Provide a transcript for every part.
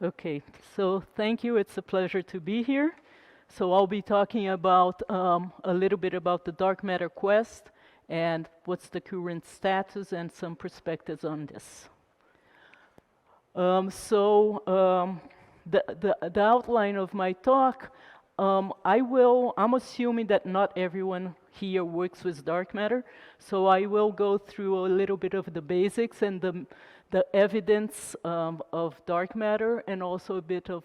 Okay, so thank you. It's a pleasure to be here. So I'll be talking about a little bit about the dark matter quest and what's the current status and some perspectives on this. Um, so um, the outline of my talk, I'm assuming that not everyone here works with dark matter, so I will go through a little bit of the basics and the evidence of dark matter and also a bit of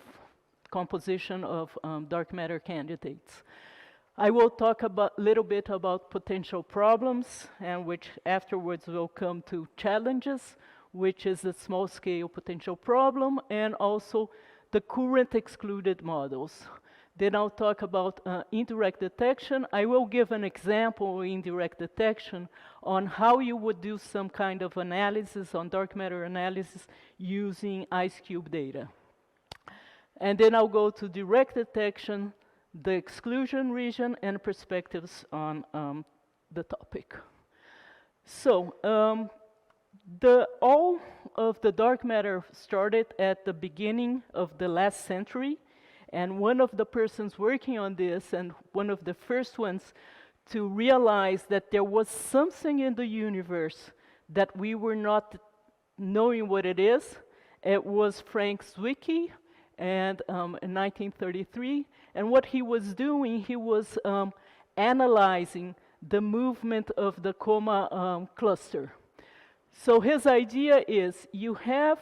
composition of dark matter candidates. I will talk a little bit about potential problems, and which afterwards will come to challenges, which is the small-scale potential problem, and also the current excluded models. Then I'll talk about indirect detection. I will give an example of indirect detection on how you would do some kind of analysis on dark matter analysis using ice cube data. And then I'll go to direct detection, the exclusion region, and perspectives on the topic. So, all of the dark matter started at the beginning of the last century, and one of the persons working on this, and one of the first ones to realize that there was something in the universe that we were not knowing what it was Frank Zwicky, and in 1933, and what he was doing, he was analyzing the movement of the coma cluster. So his idea is you have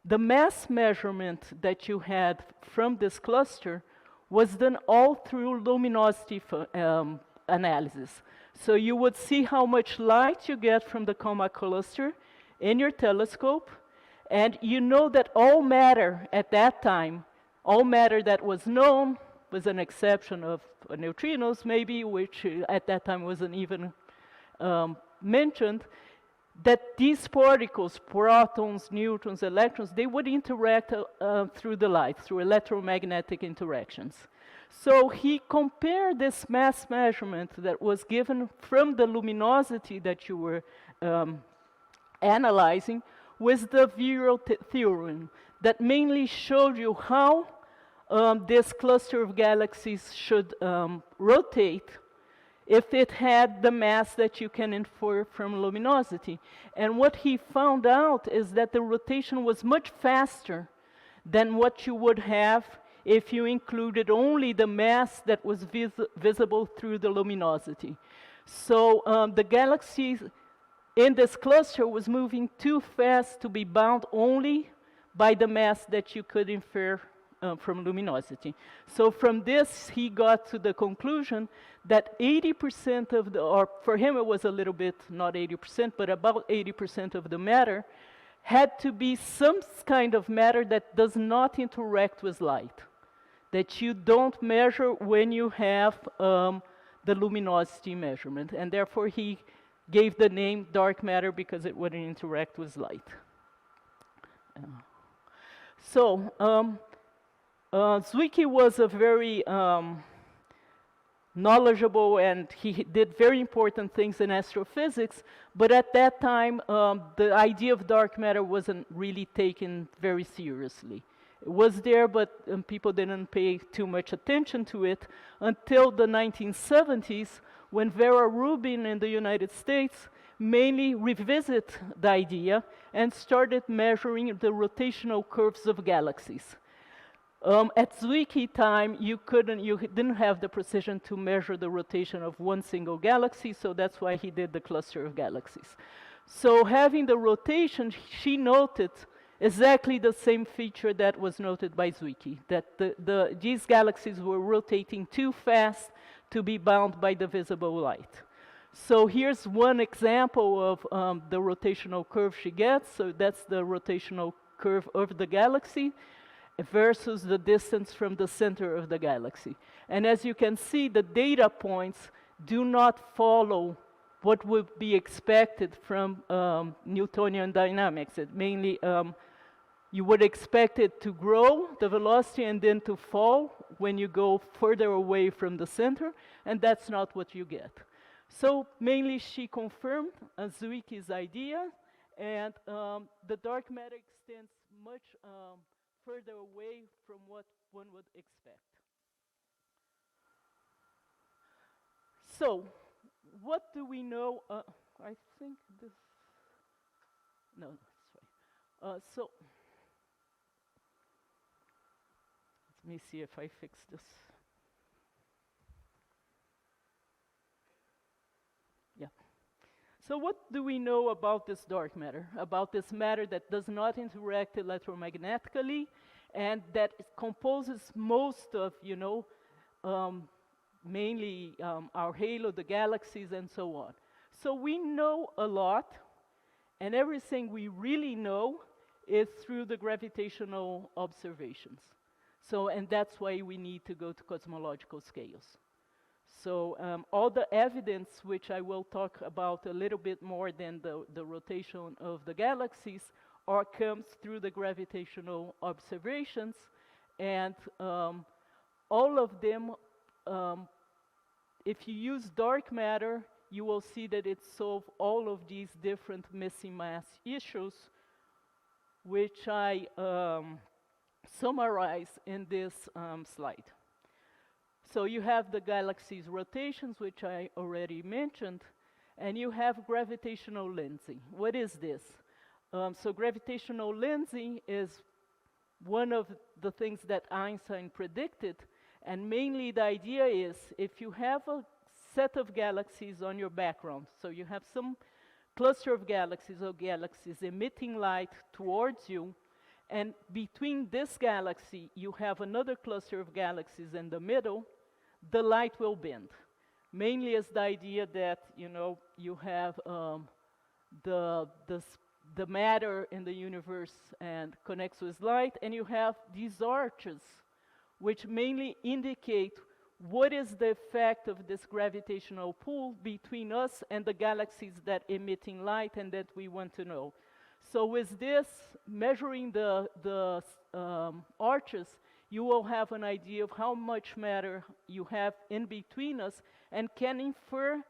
the mass measurement that you had from this cluster was done all through luminosity analysis. So you would see how much light you get from the coma cluster in your telescope, and you know that all matter at that time, all matter that was known, with an exception of neutrinos maybe, which at that time wasn't even mentioned, that these particles, protons, neutrons, electrons, they would interact through the light, through electromagnetic interactions. So he compared this mass measurement that was given from the luminosity that you were analyzing with the virial theorem that mainly showed you how this cluster of galaxies should rotate if it had the mass that you can infer from luminosity. And what he found out is that the rotation was much faster than what you would have if you included only the mass that was visible through the luminosity. So the galaxy in this cluster was moving too fast to be bound only by the mass that you could infer from luminosity. So from this, he got to the conclusion that 80% of the, or for him it was a little bit, not 80%, but about 80% of the matter had to be some kind of matter that does not interact with light, that you don't measure when you have the luminosity measurement. And therefore, he gave the name dark matter because it wouldn't interact with light. Zwicky was a very knowledgeable, and he did very important things in astrophysics, but at that time, the idea of dark matter wasn't really taken very seriously. It was there, but people didn't pay too much attention to it until the 1970s, when Vera Rubin in the United States mainly revisit the idea and started measuring the rotational curves of galaxies. At Zwicky time, you didn't have the precision to measure the rotation of one single galaxy, so that's why he did the cluster of galaxies. So having the rotation, she noted exactly the same feature that was noted by Zwicky, that these galaxies were rotating too fast to be bound by the visible light. So here's one example of the rotational curve she gets. So that's the rotational curve of the galaxy versus the distance from the center of the galaxy. And as you can see, the data points do not follow what would be expected from Newtonian dynamics. It mainly, you would expect it to grow, the velocity, and then to fall when you go further away from the center, and that's not what you get. So mainly she confirmed Zwicky's idea, and the dark matter extends much further away from what one would expect. So, what do we know? I think this, no, that's fine. So, let me see if I fix this. Yeah. So what do we know about this dark matter? About this matter that does not interact electromagnetically and that composes most of, mainly our halo, the galaxies, and so on. So we know a lot, and everything we really know is through the gravitational observations. So, and that's why we need to go to cosmological scales. So all the evidence, which I will talk about a little bit more than the rotation of the galaxies, comes through the gravitational observations, and all of them, if you use dark matter, you will see that it solves all of these different missing mass issues, which I summarize in this slide. So you have the galaxy's rotations, which I already mentioned, and you have gravitational lensing. What is this? So gravitational lensing is one of the things that Einstein predicted, and mainly the idea is if you have a set of galaxies on your background, so you have some cluster of galaxies or galaxies emitting light towards you, and between this galaxy you have another cluster of galaxies in the middle, the light will bend. Mainly as the idea that, you have the matter in the universe and connects with light, and you have these arches, which mainly indicate what is the effect of this gravitational pull between us and the galaxies that emitting light and that we want to know. So with this, measuring the arches, you will have an idea of how much matter you have in between us and can infer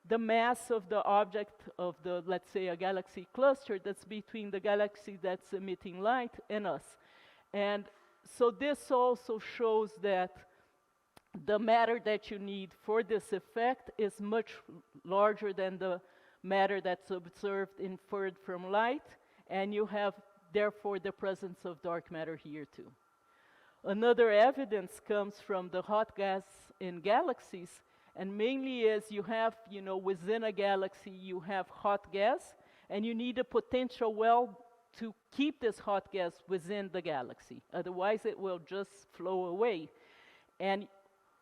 the mass of the object of the, let's say, a galaxy cluster that's between the galaxy that's emitting light and us. And so this also shows that the matter that you need for this effect is much larger than the matter that's observed inferred from light, and you have, therefore, the presence of dark matter here too. Another evidence comes from the hot gas in galaxies, and mainly is you have, within a galaxy you have hot gas, and you need a potential well to keep this hot gas within the galaxy. Otherwise it will just flow away. And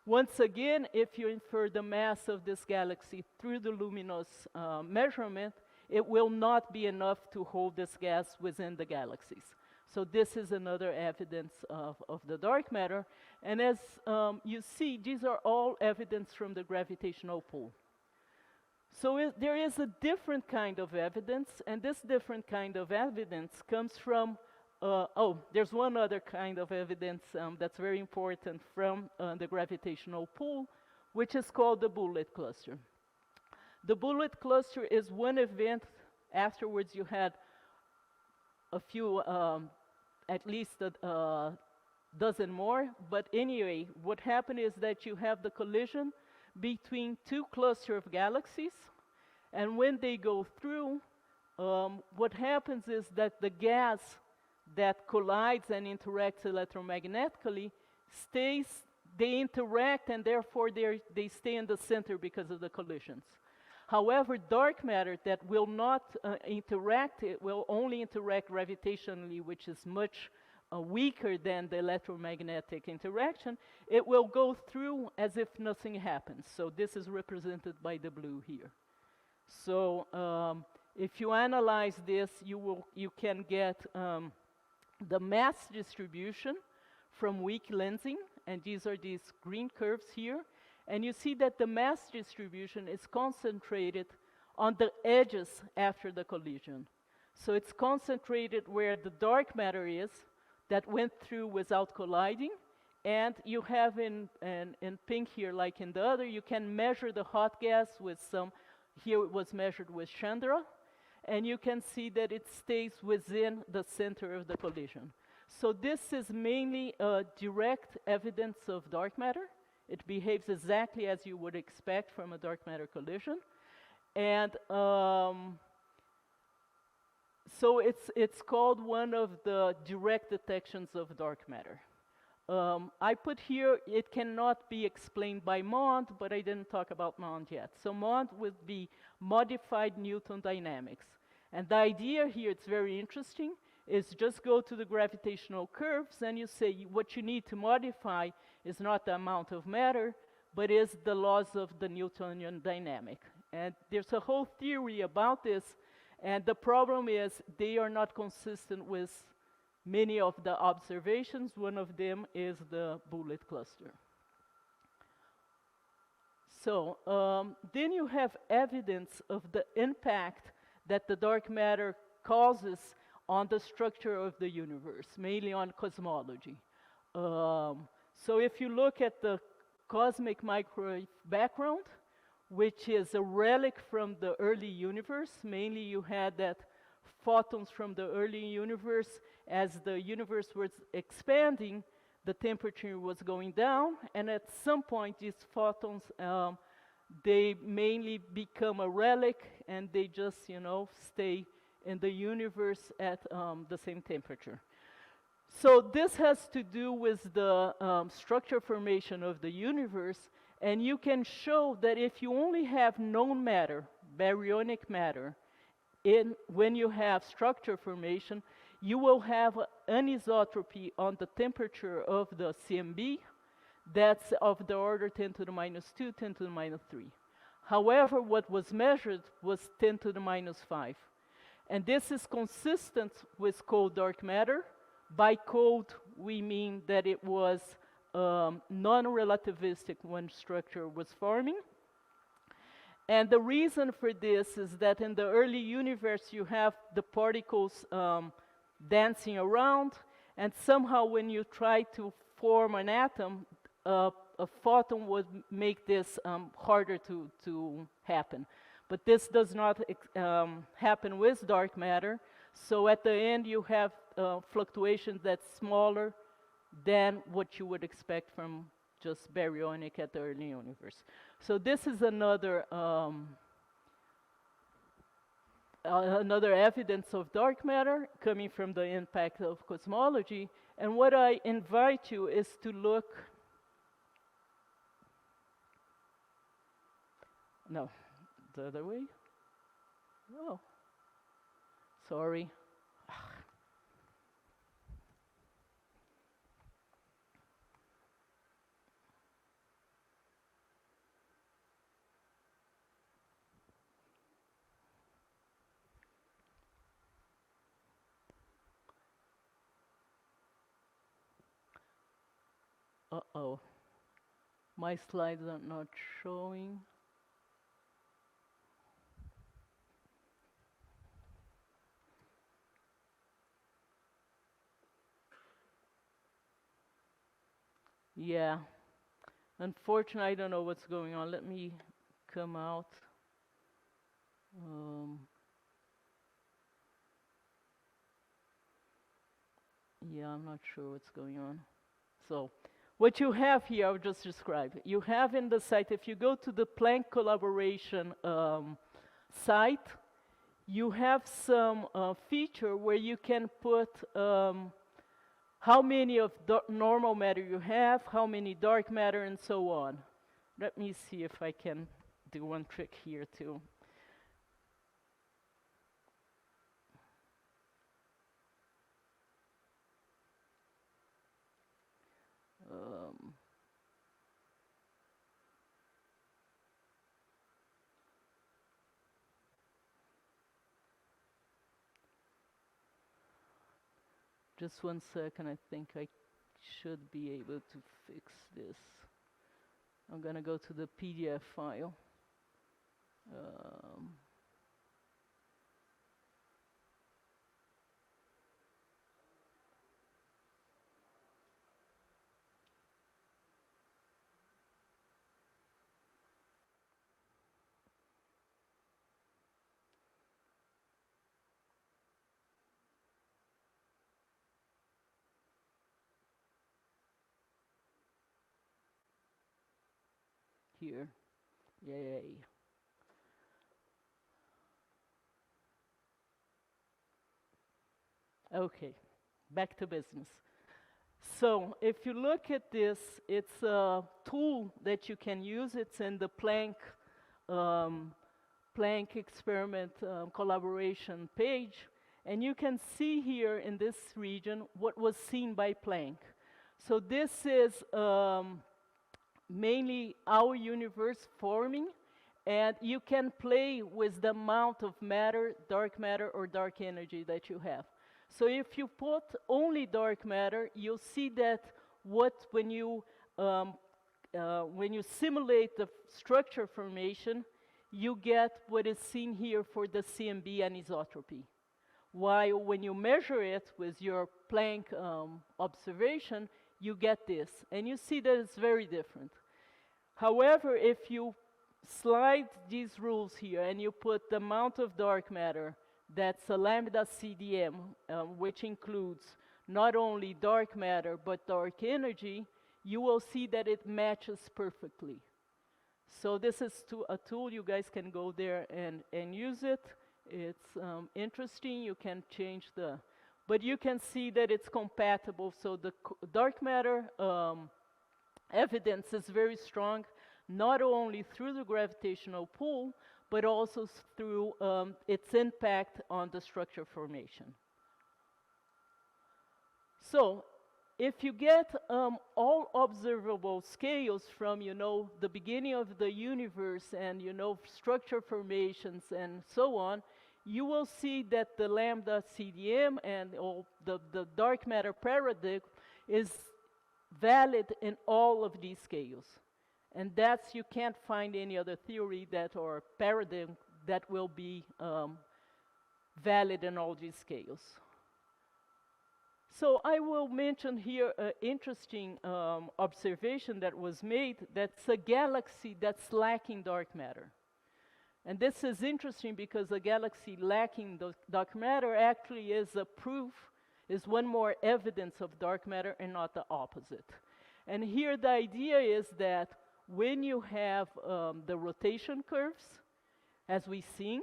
once again, if you infer the mass of this galaxy through the luminous measurement, it will not be enough to hold this gas within the galaxies. So this is another evidence of the dark matter. And as you see, these are all evidence from the gravitational pull. So there is a different kind of evidence, and this different kind of evidence comes from, there's one other kind of evidence that's very important from the gravitational pull, which is called the bullet cluster. The bullet cluster is one event. Afterwards you had a few, at least a dozen more, but anyway, what happened is that you have the collision between two clusters of galaxies, and when they go through, what happens is that the gas that collides and interacts electromagnetically they interact, and therefore they stay in the center because of the collisions. However, dark matter that will not interact, it will only interact gravitationally, which is much weaker than the electromagnetic interaction, it will go through as if nothing happens. So this is represented by the blue here. So if you analyze this, you can get the mass distribution from weak lensing, and these are these green curves here. And you see that the mass distribution is concentrated on the edges after the collision. So it's concentrated where the dark matter is that went through without colliding. And you have in pink here, like in the other, you can measure the hot gas with some, here it was measured with Chandra, and you can see that it stays within the center of the collision. So this is mainly direct evidence of dark matter. It behaves exactly as you would expect from a dark matter collision. And so it's called one of the direct detections of dark matter. I put here, it cannot be explained by Mond, but I didn't talk about Mond yet. So Mond would be modified Newton dynamics. And the idea here, it's very interesting, is just go to the gravitational curves and you say what you need to modify is not the amount of matter, but is the laws of the Newtonian dynamic. And there's a whole theory about this, and the problem is they are not consistent with many of the observations. One of them is the bullet cluster. So then you have evidence of the impact that the dark matter causes on the structure of the universe, mainly on cosmology. So if you look at the cosmic microwave background, which is a relic from the early universe, mainly you had that photons from the early universe. As the universe was expanding, the temperature was going down, and at some point these photons, they mainly become a relic, and they just, stay in the universe at the same temperature. So this has to do with the structure formation of the universe, and you can show that if you only have known matter, baryonic matter, when you have structure formation, you will have anisotropy on the temperature of the CMB that's of the order 10 to the minus 2, 10 to the minus 3. However, what was measured was 10 to the minus 5. And this is consistent with cold dark matter. By cold, we mean that it was non-relativistic when structure was forming. And the reason for this is that in the early universe, you have the particles dancing around, and somehow when you try to form an atom, a photon would make this harder to happen. But this does not happen with dark matter, so at the end you have fluctuations that's smaller than what you would expect from just baryonic at the early universe. So this is another another evidence of dark matter coming from the impact of cosmology. And what I invite you is to look. No, the other way. Oh, sorry. Uh-oh. My slides are not showing. Yeah. Unfortunately, I don't know what's going on. Let me come out. Yeah, I'm not sure what's going on. So, what you have here, I'll just describe. You have in the site, if you go to the Planck collaboration site, you have some feature where you can put how many of normal matter you have, how many dark matter, and so on. Let me see if I can do one trick here too. Just 1 second, I think I should be able to fix this. I'm gonna go to the PDF file. here. Yay. Okay, back to business. So if you look at this, it's a tool that you can use. It's in the um, Planck experiment collaboration page. And you can see here in this region what was seen by Planck. So this is mainly our universe forming, and you can play with the amount of matter, or dark energy that you have. So if you put only dark matter, you'll see that when you simulate the structure formation, you get what is seen here for the CMB anisotropy. While when you measure it with your Planck observation, you get this, and you see that it's very different. However, if you slide these rules here and you put the amount of dark matter, that's a lambda CDM, which includes not only dark matter but dark energy, you will see that it matches perfectly. So this is a tool. You guys can go there and use it. It's interesting. You can change but you can see that it's compatible. So the dark matter evidence is very strong, not only through the gravitational pull, but also through its impact on the structure formation. So if you get all observable scales from, the beginning of the universe and, structure formations and so on, you will see that the lambda CDM and the dark matter paradigm is valid in all of these scales. And you can't find any other theory or paradigm that will be valid in all these scales. So I will mention here an interesting observation that was made. That's a galaxy that's lacking dark matter. And this is interesting because a galaxy lacking dark matter actually is one more evidence of dark matter and not the opposite. And here the idea is that when you have the rotation curves, as we've seen,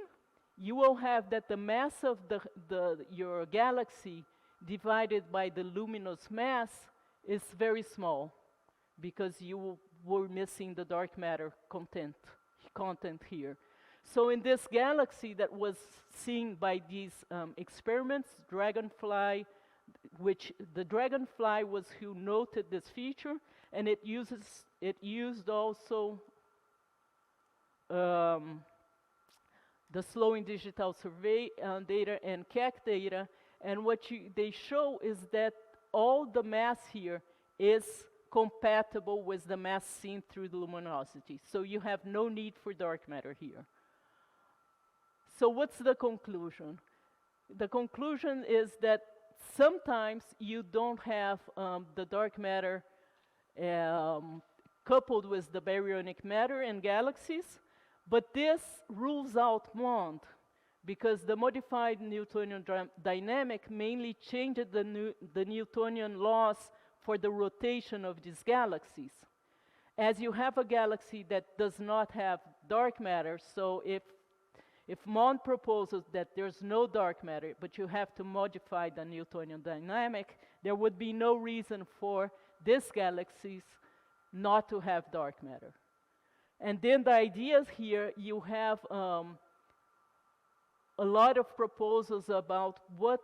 you will have that the mass of your galaxy divided by the luminous mass is very small because you were missing the dark matter content here. So in this galaxy that was seen by these experiments, Dragonfly, which the Dragonfly was who noted this feature, and it used also the slowing digital survey data and CAC data, and what they show is that all the mass here is compatible with the mass seen through the luminosity. So you have no need for dark matter here. So what's the conclusion? The conclusion is that sometimes you don't have the dark matter coupled with the baryonic matter in galaxies, but this rules out MOND because the modified Newtonian dynamic mainly changed the Newtonian laws for the rotation of these galaxies. As you have a galaxy that does not have dark matter, so if MOND proposes that there's no dark matter, but you have to modify the Newtonian dynamic, there would be no reason for these galaxies not to have dark matter. And then the ideas here, you have a lot of proposals about what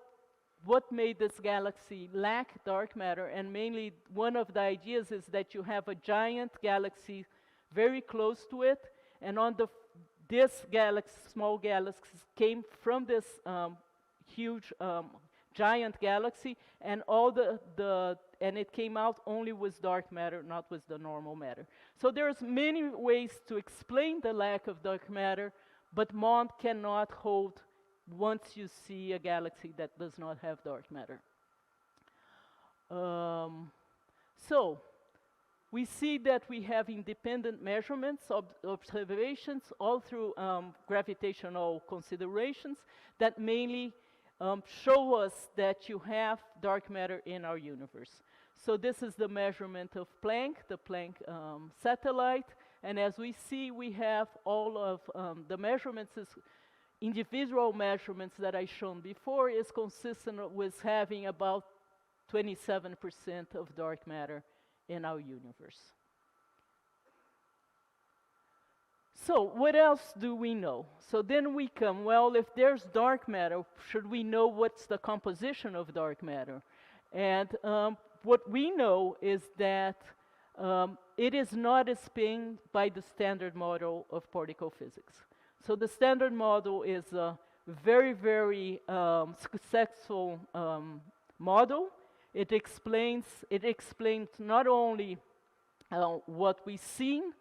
made this galaxy lack dark matter, and mainly one of the ideas is that you have a giant galaxy very close to it, and this small galaxies came from this huge giant galaxy, and and it came out only with dark matter, not with the normal matter. So there's many ways to explain the lack of dark matter, but MOND cannot hold once you see a galaxy that does not have dark matter. So we see that we have independent measurements, observations, all through gravitational considerations that mainly show us that you have dark matter in our universe. So this is the measurement of Planck, the Planck satellite, And as we see, we have all of the measurements, individual measurements that I shown before is consistent with having about 27% of dark matter in our universe. So what else do we know? So then we come, well, if there's dark matter, should we know what's the composition of dark matter? And what we know is that it is not explained by the standard model of particle physics. So the standard model is a very, very successful model. It explains not only what we've seen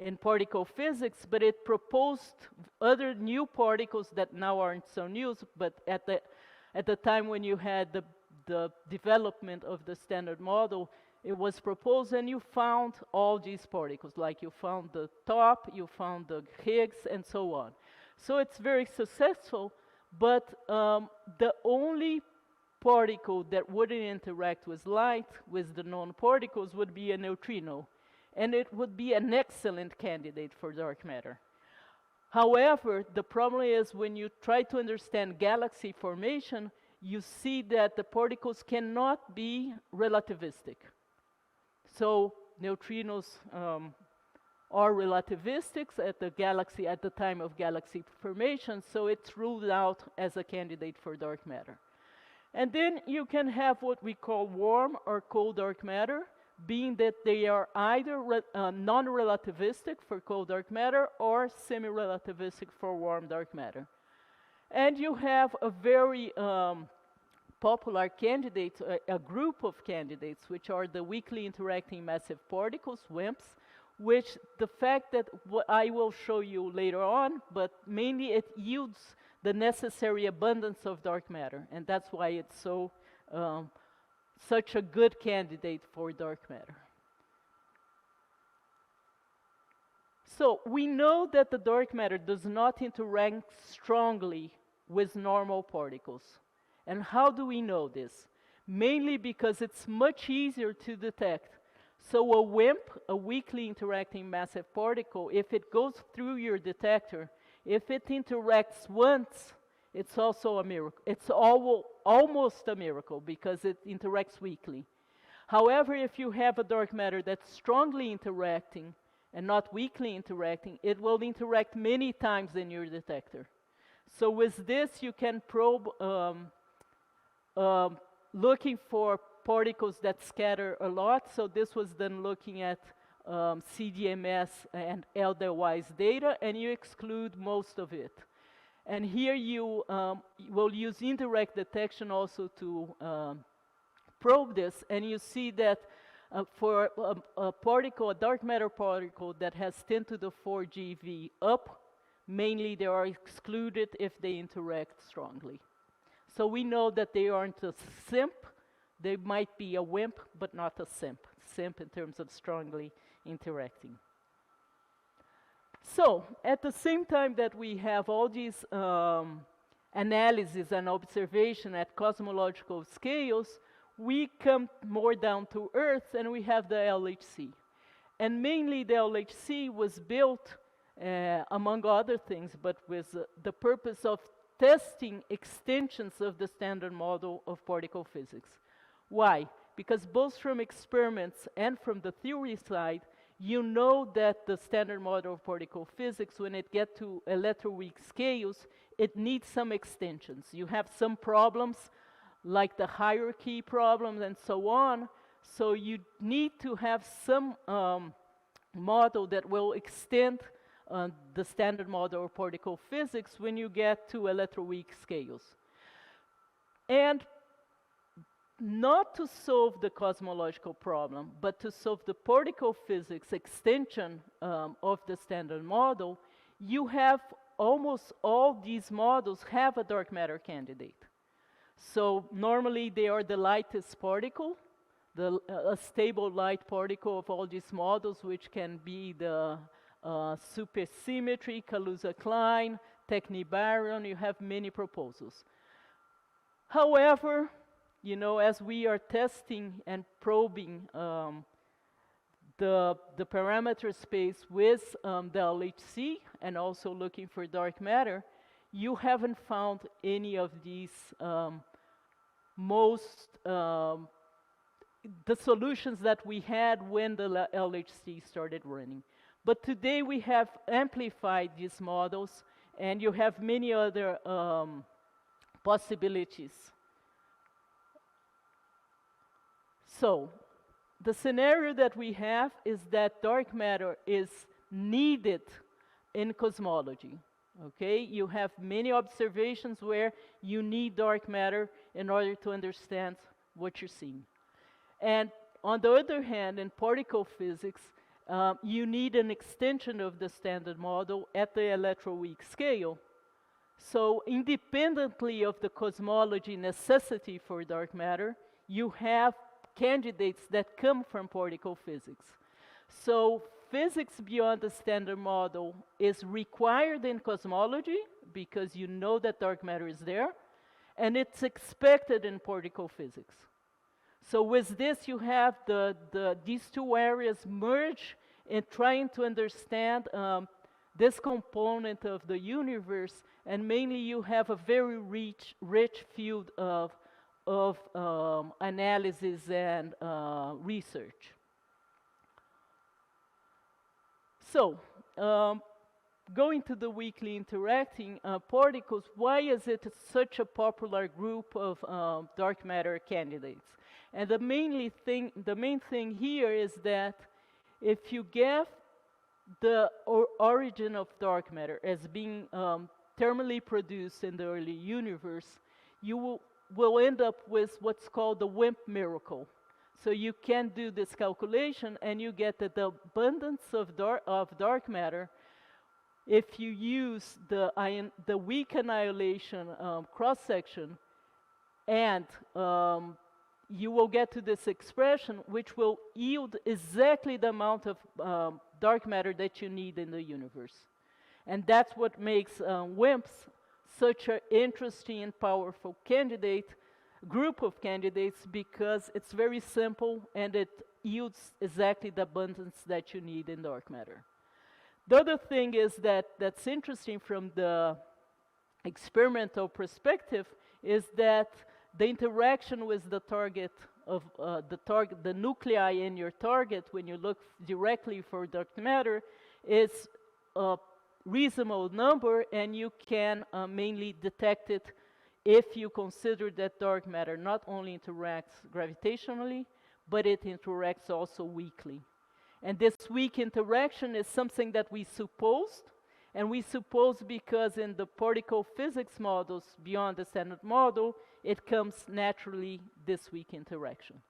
in particle physics, but it proposed other new particles that now aren't so new, but at the time when you had the development of the standard model, it was proposed and you found all these particles, like you found the top, you found the Higgs, and so on. So it's very successful, but the only particle that wouldn't interact with light, with the known particles, would be a neutrino. And it would be an excellent candidate for dark matter. However, the problem is when you try to understand galaxy formation, you see that the particles cannot be relativistic. So neutrinos are relativistic at the time of galaxy formation, so it's ruled out as a candidate for dark matter. And then you can have what we call warm or cold dark matter, being that they are either non-relativistic for cold dark matter or semi-relativistic for warm dark matter. And you have a very popular candidate, a group of candidates, which are the weakly interacting massive particles, WIMPs, which the fact that what I will show you later on, but mainly it yields the necessary abundance of dark matter, and that's why it's so such a good candidate for dark matter. So we know that the dark matter does not interact strongly with normal particles. And how do we know this? Mainly because it's much easier to detect. So a WIMP, a weakly interacting massive particle, if it goes through your detector, if it interacts once, it's also a miracle. It's almost a miracle because it interacts weakly. However, if you have a dark matter that's strongly interacting and not weakly interacting, it will interact many times in your detector. So with this, you can probe looking for particles that scatter a lot. So this was done looking at CDMS and Edelweiss data, and you exclude most of it. And here you will use indirect detection also to probe this, and you see that for a particle, a dark matter particle that has 10 to the 4 GeV up, mainly they are excluded if they interact strongly. So we know that they aren't a SIMP. They might be a WIMP, but not a SIMP. SIMP in terms of strongly interacting. So, at the same time that we have all these analysis and observation at cosmological scales, we come more down to Earth and we have the LHC. And mainly the LHC was built, among other things, but with the purpose of testing extensions of the standard model of particle physics. Why? Because both from experiments and from the theory side, you know that the standard model of particle physics, when it gets to electroweak scales, it needs some extensions. You have some problems, like the hierarchy problems and so on, so you need to have some model that will extend the standard model of particle physics when you get to electroweak scales. And not to solve the cosmological problem, but to solve the particle physics extension of the standard model, you have almost all these models have a dark matter candidate. So normally they are the lightest particle, a stable light particle of all these models, which can be the supersymmetry, Kaluza-Klein, Techni-Baryon. You have many proposals. However, you know, as we are testing and probing the parameter space with the LHC and also looking for dark matter, you haven't found any of these the solutions that we had when the LHC started running. But today we have amplified these models, and you have many other possibilities. So, the scenario that we have is that dark matter is needed in cosmology. Okay, you have many observations where you need dark matter in order to understand what you're seeing. And on the other hand, in particle physics, you need an extension of the standard model at the electroweak scale. So independently of the cosmology necessity for dark matter, you have candidates that come from particle physics. So physics beyond the standard model is required in cosmology because you know that dark matter is there, and it's expected in particle physics. So with this, you have these two areas merge in trying to understand this component of the universe, and mainly you have a very rich field of analysis and research. So, going to the weakly interacting particles, why is it such a popular group of dark matter candidates? And the main thing here is that if you get the origin of dark matter as being thermally produced in the early universe, you will end up with what's called the WIMP miracle. So you can do this calculation and you get that the abundance of dark matter, if you use the weak annihilation cross-section, and you will get to this expression which will yield exactly the amount of dark matter that you need in the universe. And that's what makes WIMPs such an interesting and powerful group of candidates, because it's very simple and it yields exactly the abundance that you need in dark matter. The other thing is that's interesting from the experimental perspective is that the interaction with the target of the nuclei in your target, when you look directly for dark matter, is a reasonable number, and you can mainly detect it if you consider that dark matter not only interacts gravitationally, but it interacts also weakly. And this weak interaction is something that we supposed, and we suppose because in the particle physics models beyond the standard model, it comes naturally, this weak interaction.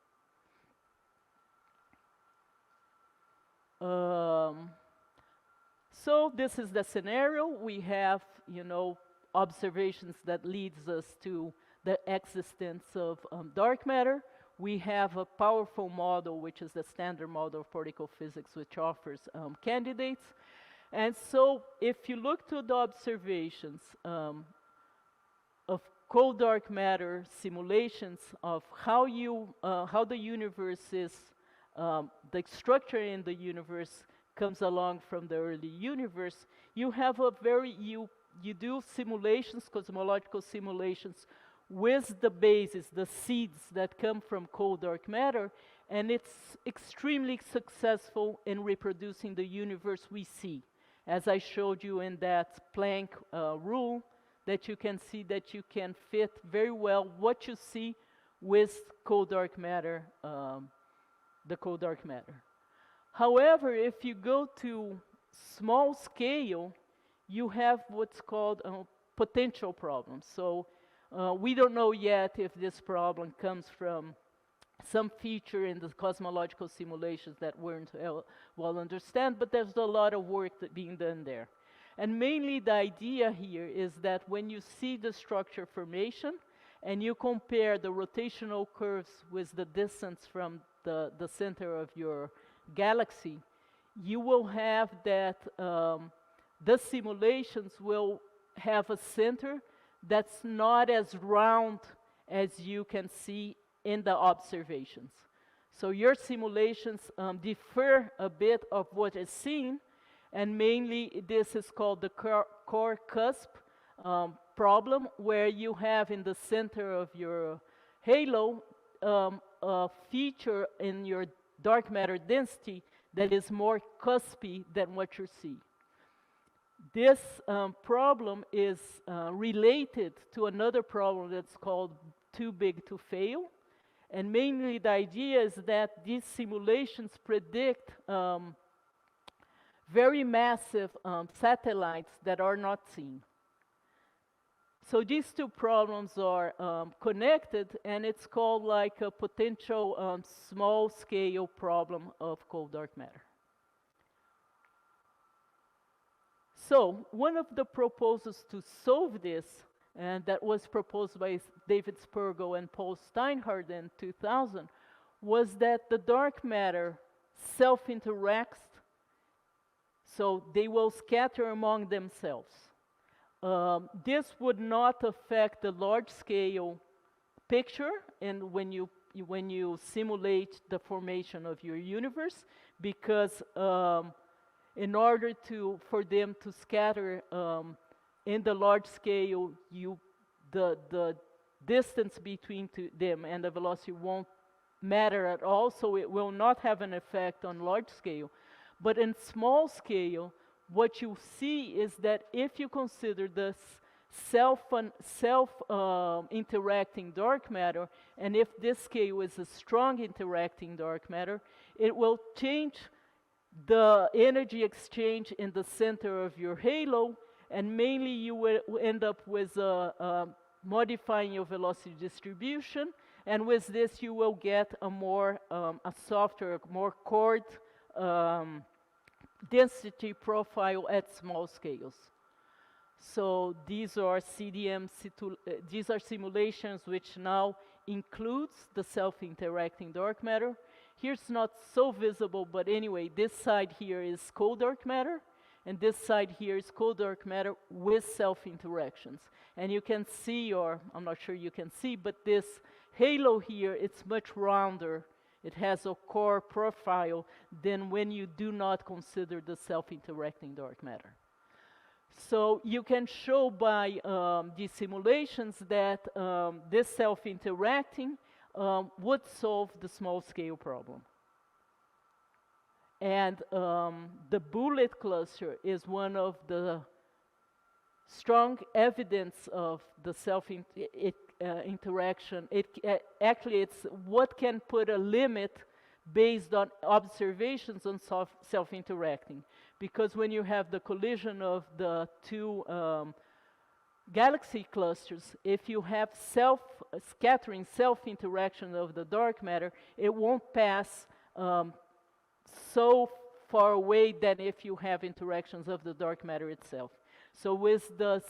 So this is the scenario. We have, observations that leads us to the existence of dark matter. We have a powerful model, which is the standard model of particle physics, which offers candidates. And so if you look to the observations of cold dark matter simulations of how the universe is, the structure in the universe comes along from the early universe, you have you do simulations, cosmological simulations, with the bases, the seeds that come from cold dark matter, and it's extremely successful in reproducing the universe we see. As I showed you in that Planck rule, that you can see that you can fit very well what you see with cold dark matter, the cold dark matter. However, if you go to small scale, you have what's called potential problems. So we don't know yet if this problem comes from some feature in the cosmological simulations that weren't well understood, but there's a lot of work being done there. And mainly the idea here is that when you see the structure formation and you compare the rotational curves with the distance from the center of your galaxy, you will have that the simulations will have a center that's not as round as you can see in the observations. So your simulations differ a bit of what is seen, and mainly this is called the core cusp problem, where you have in the center of your halo a feature in your dark matter density that is more cuspy than what you see. This problem is related to another problem that's called too big to fail. And mainly the idea is that these simulations predict very massive satellites that are not seen. So these two problems are connected, and it's called like a potential small-scale problem of cold dark matter. So one of the proposals to solve this, and that was proposed by David Spergel and Paul Steinhardt in 2000, was that the dark matter self-interacts, so they will scatter among themselves. This would not affect the large-scale picture, and when you simulate the formation of your universe, because in order for them to scatter in the large scale, the distance between them and the velocity won't matter at all, so it will not have an effect on large scale. But in small scale, what you see is that if you consider the self-interacting dark matter, and if this scale is a strong interacting dark matter, it will change the energy exchange in the center of your halo, and mainly you will end up with modifying your velocity distribution, and with this you will get a softer, more chord density profile at small scales. So these are these are simulations which now includes the self-interacting dark matter. Here it's not so visible, but anyway, this side here is cold dark matter, and this side here is cold dark matter with self-interactions. And you can see, or I'm not sure you can see, but this halo here, it's much rounder. It has a core profile than when you do not consider the self-interacting dark matter. So you can show by these simulations that this self-interacting would solve the small-scale problem. And the bullet cluster is one of the strong evidence of the interaction. Actually, it's what can put a limit based on observations on self-interacting. Because when you have the collision of the two galaxy clusters, if you have scattering self-interaction of the dark matter, it won't pass so far away than if you have interactions of the dark matter itself. So with the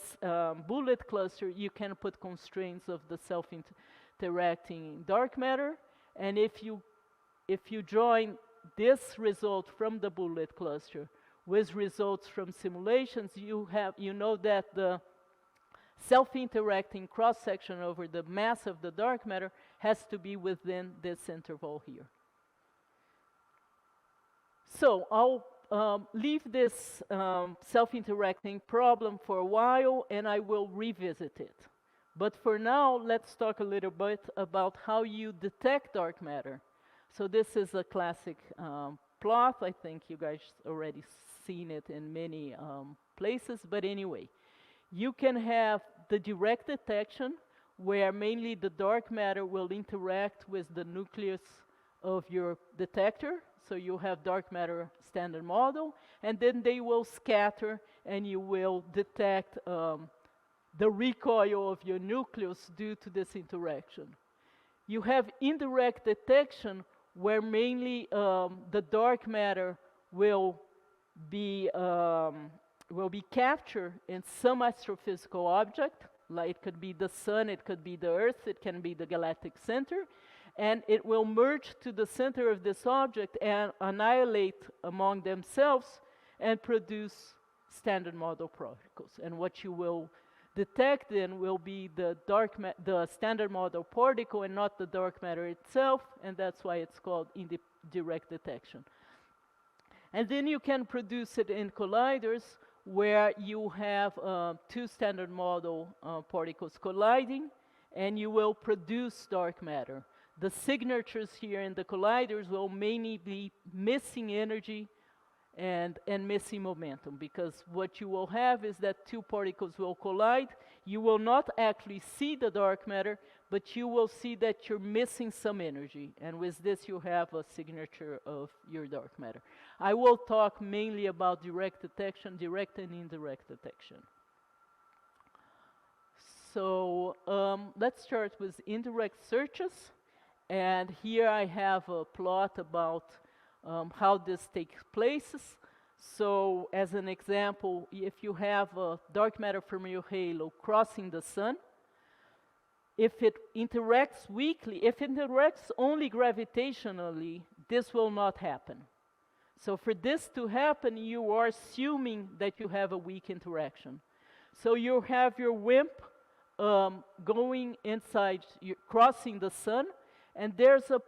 bullet cluster, you can put constraints of the self-interacting dark matter, and if you join this result from the bullet cluster with results from simulations, you know that the self-interacting cross-section over the mass of the dark matter has to be within this interval here. So I'll leave this self-interacting problem for a while, and I will revisit it. But for now, let's talk a little bit about how you detect dark matter. So this is a classic plot. I think you guys already seen it in many places, but anyway. You can have the direct detection, where mainly the dark matter will interact with the nucleus of your detector. So you have dark matter standard model, and then they will scatter, and you will detect the recoil of your nucleus due to this interaction. You have indirect detection, where mainly the dark matter will be captured in some astrophysical object, like it could be the sun, it could be the earth, it can be the galactic center, and it will merge to the center of this object and annihilate among themselves and produce standard model particles. And what you will detect then will be the standard model particle and not the dark matter itself, and that's why it's called indirect detection. And then you can produce it in colliders where you have two standard model particles colliding, and you will produce dark matter. The signatures here in the colliders will mainly be missing energy and missing momentum, because what you will have is that two particles will collide. You will not actually see the dark matter, but you will see that you're missing some energy, and with this you have a signature of your dark matter. I will talk mainly about direct detection, direct and indirect detection. So let's start with indirect searches, and here I have a plot about how this takes place. So as an example, if you have a dark matter from your halo crossing the sun, if it interacts weakly, if it interacts only gravitationally, this will not happen. So for this to happen, you are assuming that you have a weak interaction. So you have your WIMP going inside, crossing the sun, and there's a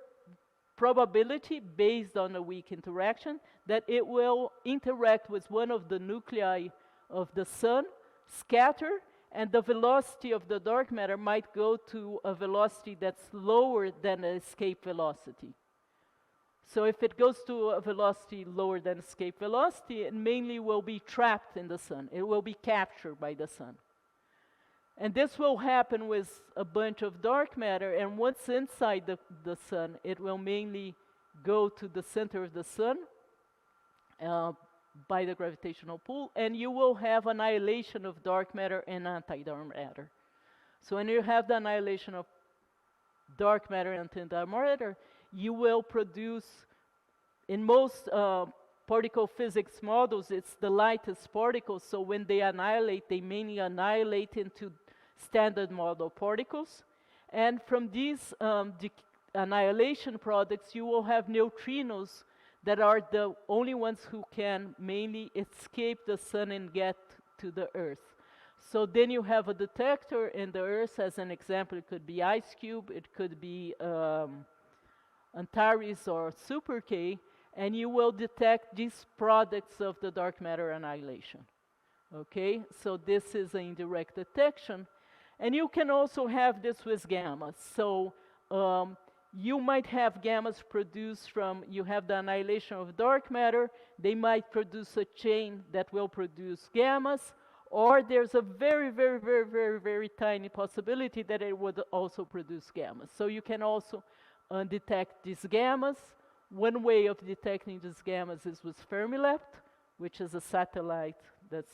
probability based on a weak interaction that it will interact with one of the nuclei of the sun, scatter, and the velocity of the dark matter might go to a velocity that's lower than the escape velocity. So if it goes to a velocity lower than escape velocity, it mainly will be trapped in the sun. It will be captured by the sun. And this will happen with a bunch of dark matter, and once inside the sun, it will mainly go to the center of the sun by the gravitational pull, and you will have annihilation of dark matter and anti-dark matter. So when you have the annihilation of dark matter and anti-dark matter, you will produce, in most particle physics models, it's the lightest particles, so when they annihilate, they mainly annihilate into standard model particles. And from these annihilation products, you will have neutrinos that are the only ones who can mainly escape the sun and get to the Earth. So then you have a detector in the Earth. As an example, it could be Ice Cube, it could be Antares or Super K, and you will detect these products of the dark matter annihilation. Okay, so this is an indirect detection. And you can also have this with gammas. So you might have gammas produced from, you have the annihilation of dark matter, they might produce a chain that will produce gammas, or there's a very, very, very, very, very tiny possibility that it would also produce gammas. So you can also detect these gammas. One way of detecting these gammas is with Fermilab, which is a satellite that's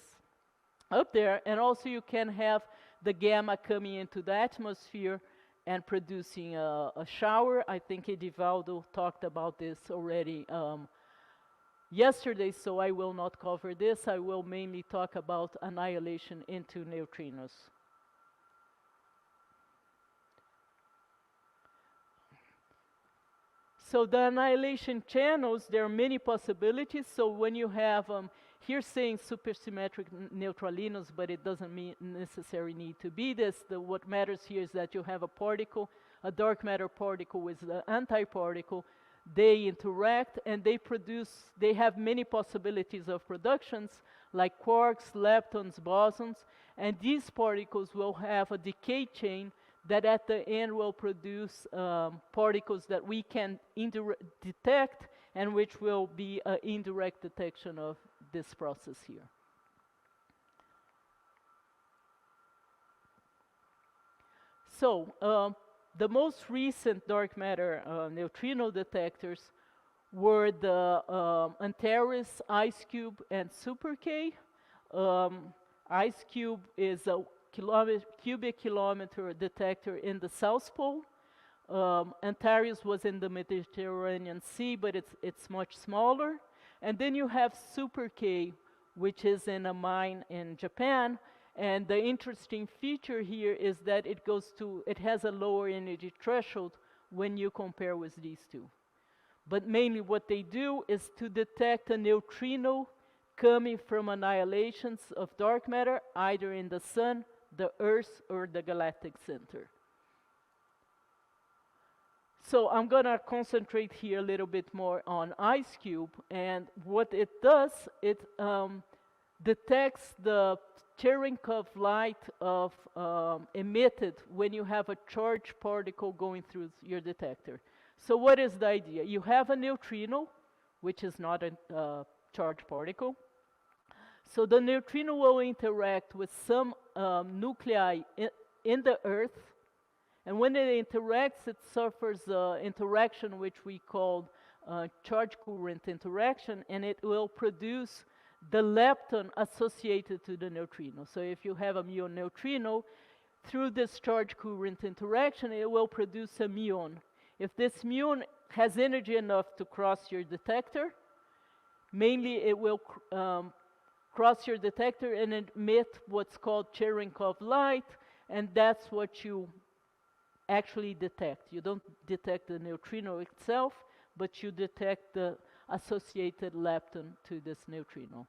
up there, and also you can have the gamma coming into the atmosphere and producing a shower. I think Edivaldo talked about this already yesterday, so I will not cover this. I will mainly talk about annihilation into neutrinos. So the annihilation channels, there are many possibilities. So when you have, here saying supersymmetric neutralinos, but it doesn't necessarily need to be this. What matters here is that you have a particle, a dark matter particle with the antiparticle. They interact and they have many possibilities of productions, like quarks, leptons, bosons, and these particles will have a decay chain that at the end will produce particles that we can detect, and which will be an indirect detection of this process here. So the most recent dark matter neutrino detectors were the Antares, Ice Cube, and Super K. Ice Cube is a cubic kilometer detector in the South Pole. Antares was in the Mediterranean Sea, but it's much smaller. And then you have Super K, which is in a mine in Japan. And the interesting feature here is that it has a lower energy threshold when you compare with these two. But mainly what they do is to detect a neutrino coming from annihilations of dark matter, either in the sun, the Earth or the galactic center. So I'm going to concentrate here a little bit more on IceCube, and what it does, it detects the Cherenkov light of emitted when you have a charged particle going through your detector. So what is the idea? You have a neutrino, which is not a charged particle. So the neutrino will interact with some nuclei in the Earth, and when it interacts, it suffers interaction which we call charge current interaction, and it will produce the lepton associated to the neutrino. So if you have a muon neutrino, through this charge current interaction, it will produce a muon. If this muon has energy enough to cross your detector, mainly it will cross your detector and emit what's called Cherenkov light, and that's what you actually detect. You don't detect the neutrino itself, but you detect the associated lepton to this neutrino.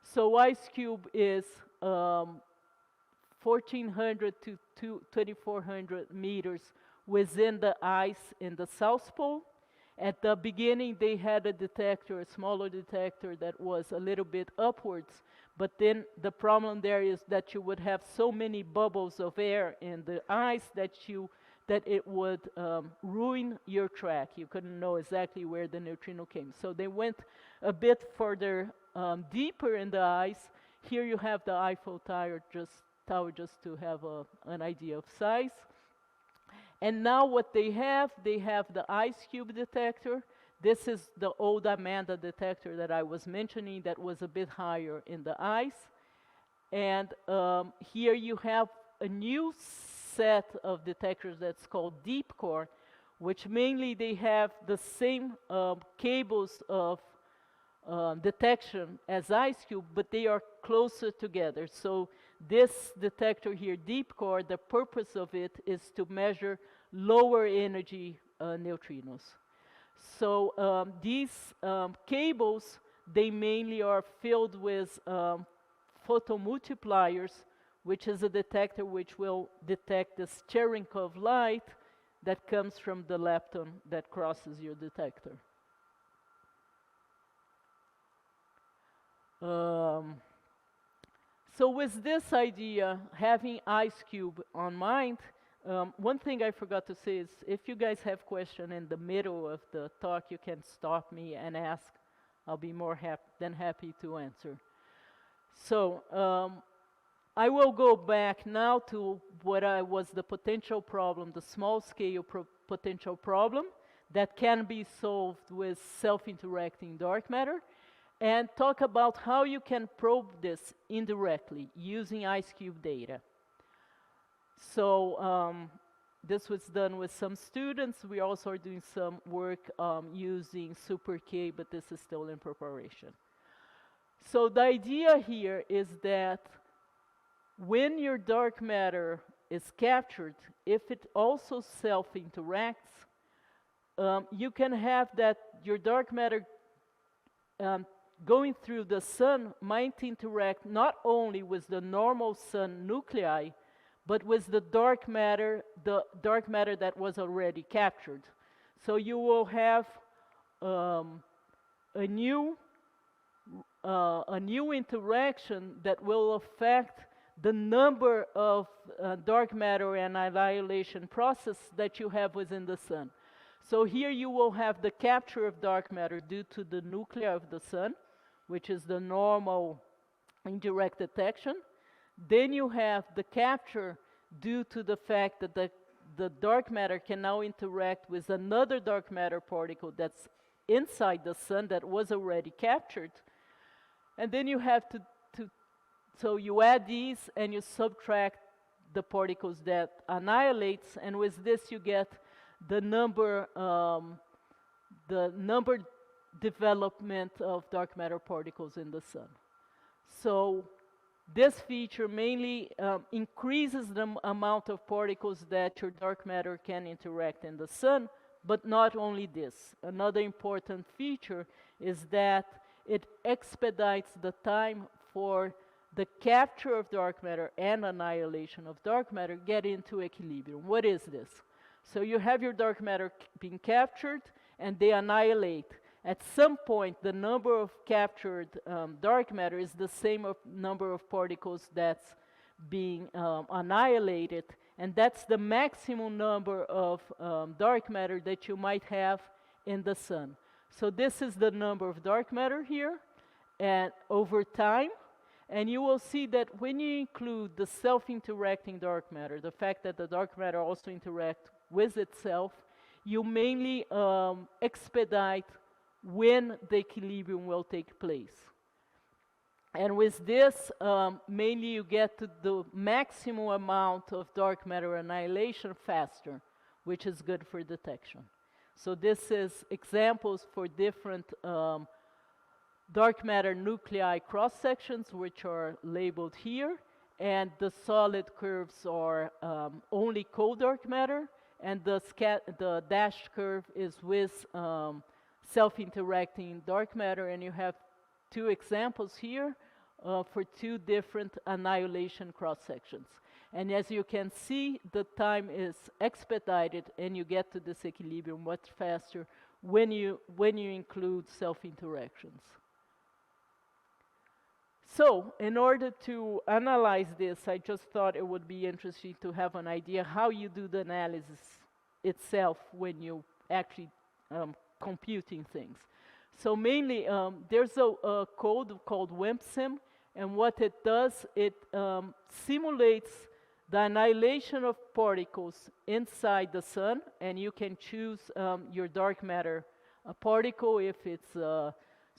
So IceCube is 1,400 to 2,400 meters within the ice in the South Pole. At the beginning, they had a detector, a smaller detector that was a little bit upwards, but then the problem there is that you would have so many bubbles of air in the ice that it would ruin your track. You couldn't know exactly where the neutrino came. So they went a bit further deeper in the ice. Here you have the Eiffel Tower just to have an idea of size. And now what they have the IceCube detector. This is the old Amanda detector that I was mentioning that was a bit higher in the ice. And here you have a new set of detectors that's called deep core, which mainly they have the same cables of detection as IceCube, but they are closer together. So this detector here, deep core, the purpose of it is to measure lower energy neutrinos. So these cables, they mainly are filled with photomultipliers, which is a detector which will detect this Cherenkov light that comes from the lepton that crosses your detector. So with this idea, having IceCube on mind, one thing I forgot to say is if you guys have questions in the middle of the talk, you can stop me and ask. I'll be more than happy to answer. So I will go back now to what was the potential problem, the small-scale potential problem that can be solved with self-interacting dark matter, and talk about how you can probe this indirectly using IceCube data. So this was done with some students. We also are doing some work using Super K, but this is still in preparation. So the idea here is that when your dark matter is captured, if it also self-interacts, you can have that your dark matter going through the sun might interact not only with the normal sun nuclei, but with the dark matter that was already captured. So you will have a new interaction that will affect the number of dark matter and annihilation process that you have within the sun. So here you will have the capture of dark matter due to the nuclei of the sun, which is the normal indirect detection. Then you have the capture due to the fact that the dark matter can now interact with another dark matter particle that's inside the sun that was already captured. And then you have so you add these and you subtract the particles that annihilates, and with this you get the number development of dark matter particles in the sun. So this feature mainly increases the amount of particles that your dark matter can interact in the sun, but not only this. Another important feature is that it expedites the time for the capture of dark matter and annihilation of dark matter get into equilibrium. What is this? So you have your dark matter being captured, and they annihilate. At some point, the number of captured dark matter is the same number of particles that's being annihilated, and that's the maximum number of dark matter that you might have in the sun. So this is the number of dark matter here, and over time, and you will see that when you include the self-interacting dark matter, the fact that the dark matter also interacts with itself, you mainly expedite when the equilibrium will take place. And with this, mainly you get to the maximum amount of dark matter annihilation faster, which is good for detection. So this is examples for different dark matter nuclei cross-sections, which are labeled here, and the solid curves are only cold dark matter, and the dashed curve is with self-interacting dark matter, and you have two examples here for two different annihilation cross-sections. And as you can see, the time is expedited, and you get to this equilibrium much faster when you include self-interactions. So, in order to analyze this, I just thought it would be interesting to have an idea how you do the analysis itself when you actually computing things. So mainly, there's a code called WIMPSIM, and what it does, it simulates the annihilation of particles inside the sun, and you can choose your dark matter particle if it's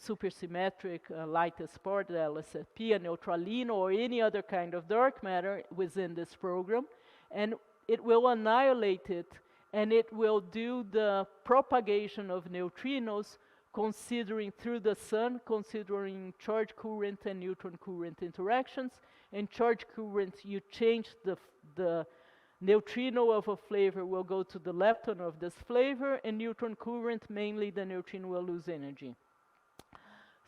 supersymmetric, lightest part, the LSFP, a neutralino, or any other kind of dark matter within this program, and it will annihilate it, and it will do the propagation of neutrinos considering through the sun, considering charge current and neutron current interactions. In charge current, you change the neutrino of a flavor will go to the lepton of this flavor, and neutron current, mainly the neutrino will lose energy.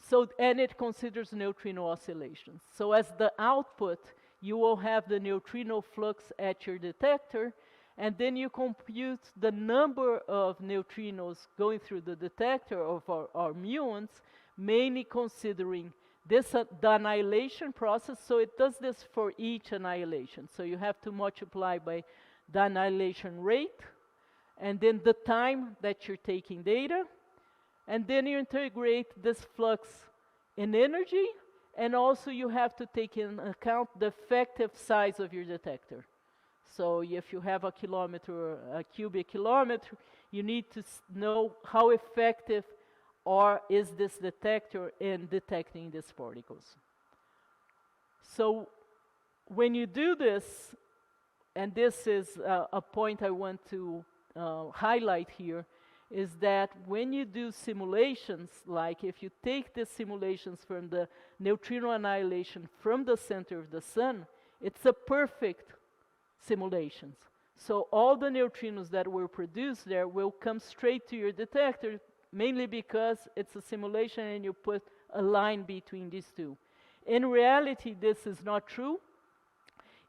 So, and it considers neutrino oscillations. So as the output, you will have the neutrino flux at your detector, and then you compute the number of neutrinos going through the detector of our muons, mainly considering this the annihilation process. So it does this for each annihilation. So you have to multiply by the annihilation rate, and then the time that you're taking data, and then you integrate this flux in energy, and also you have to take into account the effective size of your detector. So if you have a cubic kilometer, you need to know how effective is this detector in detecting these particles. So when you do this, and this is a point I want to highlight here, is that when you do simulations, like if you take the simulations from the neutrino annihilation from the center of the sun, it's a perfect simulations. So all the neutrinos that were produced there will come straight to your detector, mainly because it's a simulation and you put a line between these two. In reality, this is not true.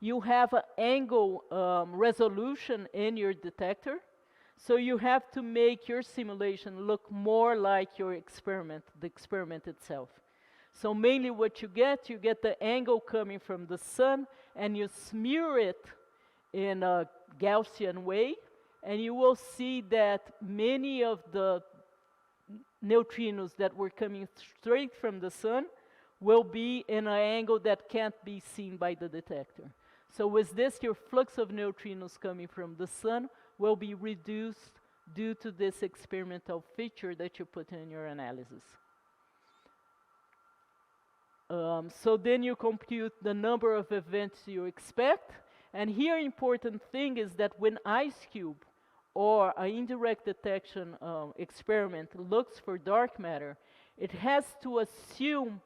You have an angle resolution in your detector, so you have to make your simulation look more like your experiment, the experiment itself. So mainly what you get the angle coming from the sun, and you smear it in a Gaussian way, and you will see that many of the neutrinos that were coming straight from the sun will be in an angle that can't be seen by the detector. So with this, your flux of neutrinos coming from the sun will be reduced due to this experimental feature that you put in your analysis. So then you compute the number of events you expect. And here important thing is that when IceCube or an indirect detection experiment looks for dark matter, it has to assume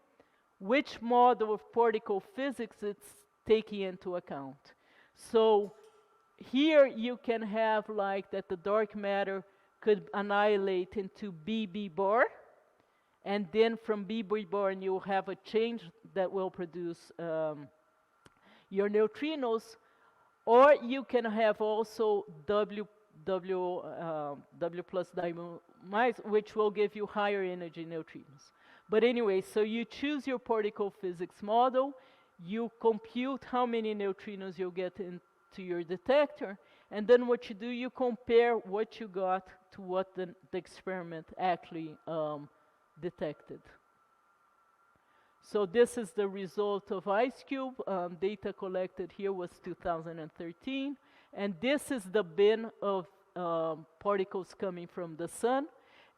which model of particle physics it's taking into account. So here you can have like that the dark matter could annihilate into BB bar, and then from BB-born you have a change that will produce your neutrinos, or you can have also W plus diamond, which will give you higher energy neutrinos. But anyway, so you choose your particle physics model, you compute how many neutrinos you'll get into your detector, and then what you do, you compare what you got to what the experiment actually detected. So this is the result of IceCube. Data collected here was 2013. And this is the bin of particles coming from the sun.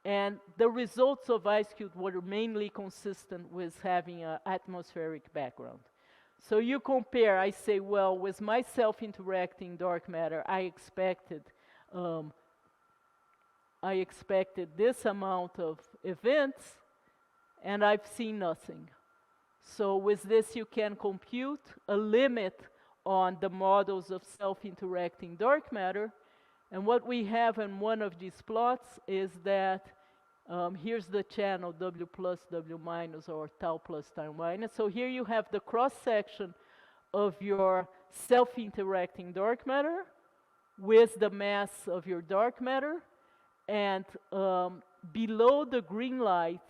And the results of IceCube were mainly consistent with having an atmospheric background. So you compare, I say, well, with my self-interacting dark matter, I expected this amount of events, and I've seen nothing. So with this, you can compute a limit on the models of self-interacting dark matter. And what we have in one of these plots is that here's the channel W plus, W minus, or tau plus, tau minus. So here you have the cross-section of your self-interacting dark matter with the mass of your dark matter. And below the green light,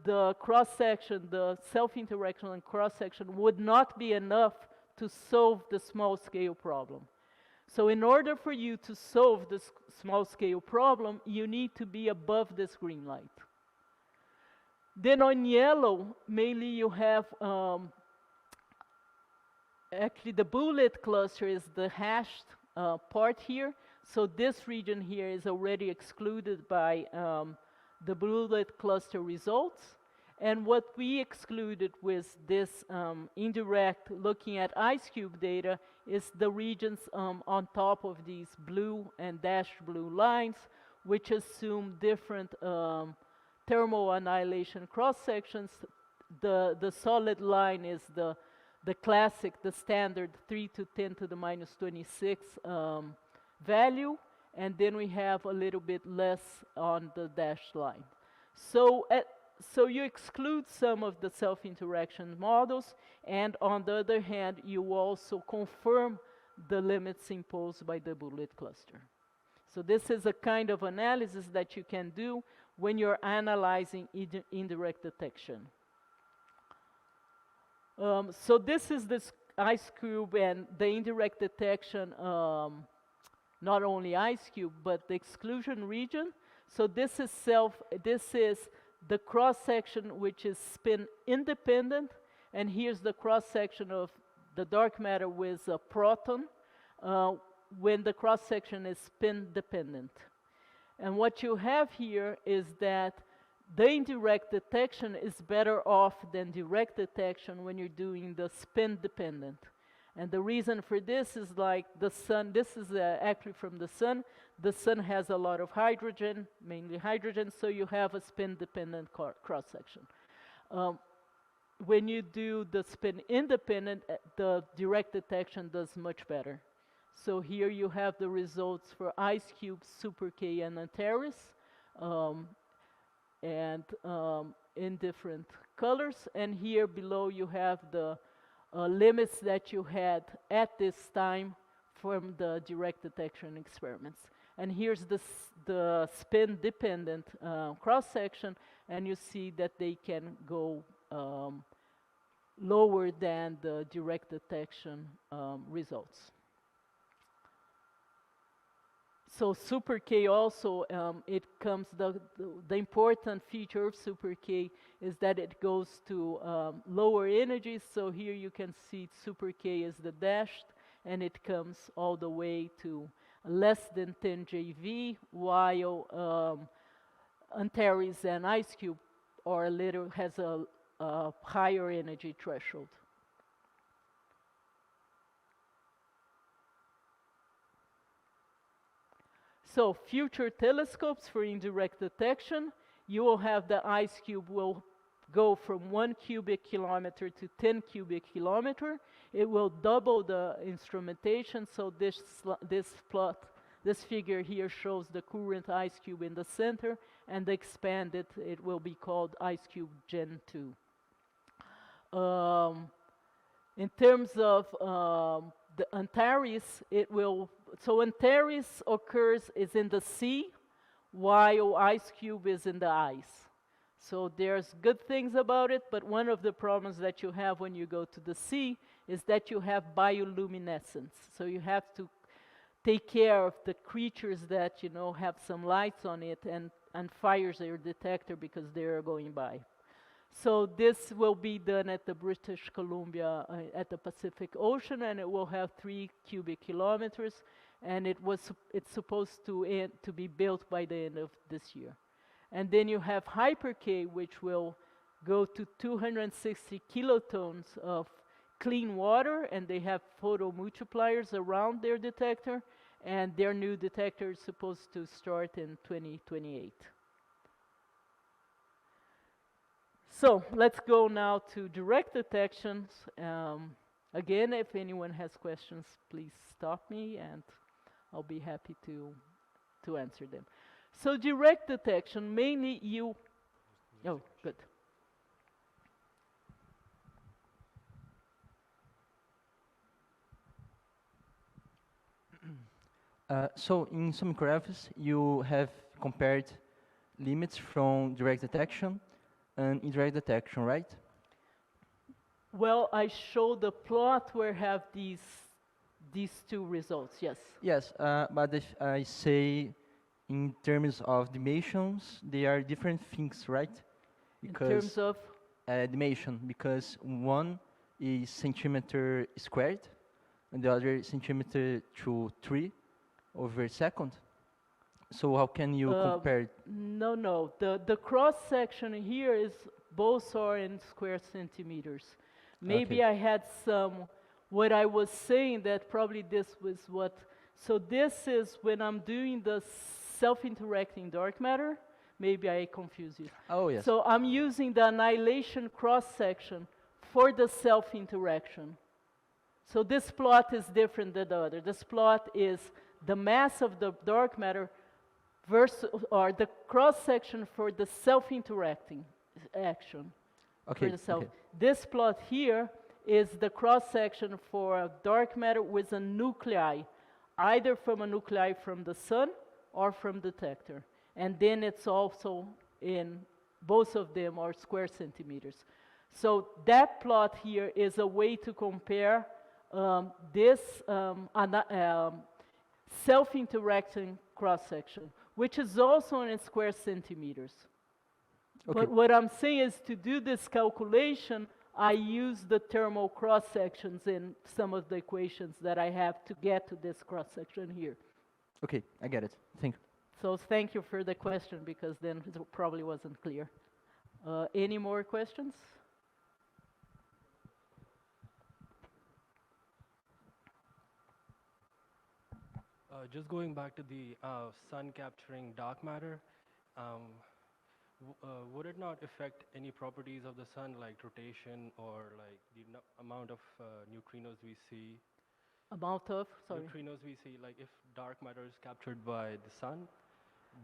the cross-section, the self-interaction and cross-section would not be enough to solve the small-scale problem. So in order for you to solve this small-scale problem, you need to be above this green light. Then on yellow, mainly you have, actually the bullet cluster is the hashed part here. So this region here is already excluded by the bullet cluster results. And what we excluded with this indirect looking at IceCube data is the regions on top of these blue and dashed blue lines, which assume different thermal annihilation cross-sections. The solid line is the classic, the standard 3 to 10 to the minus 26 value, and then we have a little bit less on the dashed line. So you exclude some of the self-interaction models, and on the other hand, you also confirm the limits imposed by the bullet cluster. So this is a kind of analysis that you can do when you're analyzing indirect detection. So this is this IceCube and the indirect detection, not only IceCube, but the exclusion region. So this is the cross-section which is spin independent, and here's the cross-section of the dark matter with a proton when the cross-section is spin dependent. And what you have here is that the indirect detection is better off than direct detection when you're doing the spin dependent. And the reason for this is like the sun, this is actually from the sun. The sun has a lot of hydrogen, mainly hydrogen, so you have a spin-dependent cross-section. When you do the spin-independent, the direct detection does much better. So here you have the results for IceCube, Super K, and Antares, and in different colors. And here below you have the limits that you had at this time from the direct detection experiments. And here's the spin-dependent cross-section, and you see that they can go lower than the direct detection results. So Super K also, the important feature of Super K is that it goes to lower energies. So here you can see Super K is the dashed, and it comes all the way to less than 10 JeV, while Antares and IceCube has a higher energy threshold. So future telescopes for indirect detection, you will have the IceCube will go from 1 cubic kilometer to 10 cubic kilometer. It will double the instrumentation. So this figure here shows the current IceCube in the center and expand it, it will be called Ice Cube Gen 2. In terms of the Antares, so Antares is in the sea, while Ice Cube is in the ice. So there's good things about it, but one of the problems that you have when you go to the sea is that you have bioluminescence. So you have to take care of the creatures that, you know, have some lights on it and fires your detector because they are going by. So this will be done at the British Columbia, at the Pacific Ocean, and it will have 3 cubic kilometers, and it's supposed to be built by the end of this year. And then you have Hyper-K, which will go to 260 kilotons of clean water, and they have photomultipliers around their detector, and their new detector is supposed to start in 2028. So let's go now to direct detections. Again, if anyone has questions, please stop me, and I'll be happy to answer them. So direct detection, mainly oh, good. So in some graphs, you have compared limits from direct detection and indirect detection, right? Well, I showed the plot where have these two results, yes. Yes, but if I say in terms of dimensions, they are different things, right? Because in terms of? Dimension, because one is centimeter squared, and the other is centimeter to 3 over second. So how can you compare? No. The cross section here is both are in square centimeters. Maybe okay. I had what I was saying that probably this was what. So this is when I'm doing the self-interacting dark matter. Maybe I confuse you. Oh yes. So I'm using the annihilation cross section for the self-interaction. So this plot is different than the other. This plot is the mass of the dark matter versus, or the cross-section for the self-interacting action. Okay, for the self. Okay. This plot here is the cross-section for a dark matter with a nuclei, either from a nuclei from the sun or from detector. And then it's also in, both of them are square centimeters. So that plot here is a way to compare this self-interacting cross-section, which is also in square centimeters. Okay. But what I'm saying is to do this calculation, I use the thermal cross-sections in some of the equations that I have to get to this cross-section here. Okay, I get it. Thank you. So thank you for the question, because then it probably wasn't clear. Any more questions? Just going back to the sun capturing dark matter, would it not affect any properties of the sun, like rotation or like the amount of neutrinos we see? Amount of, sorry? Neutrinos we see, like if dark matter is captured by the sun,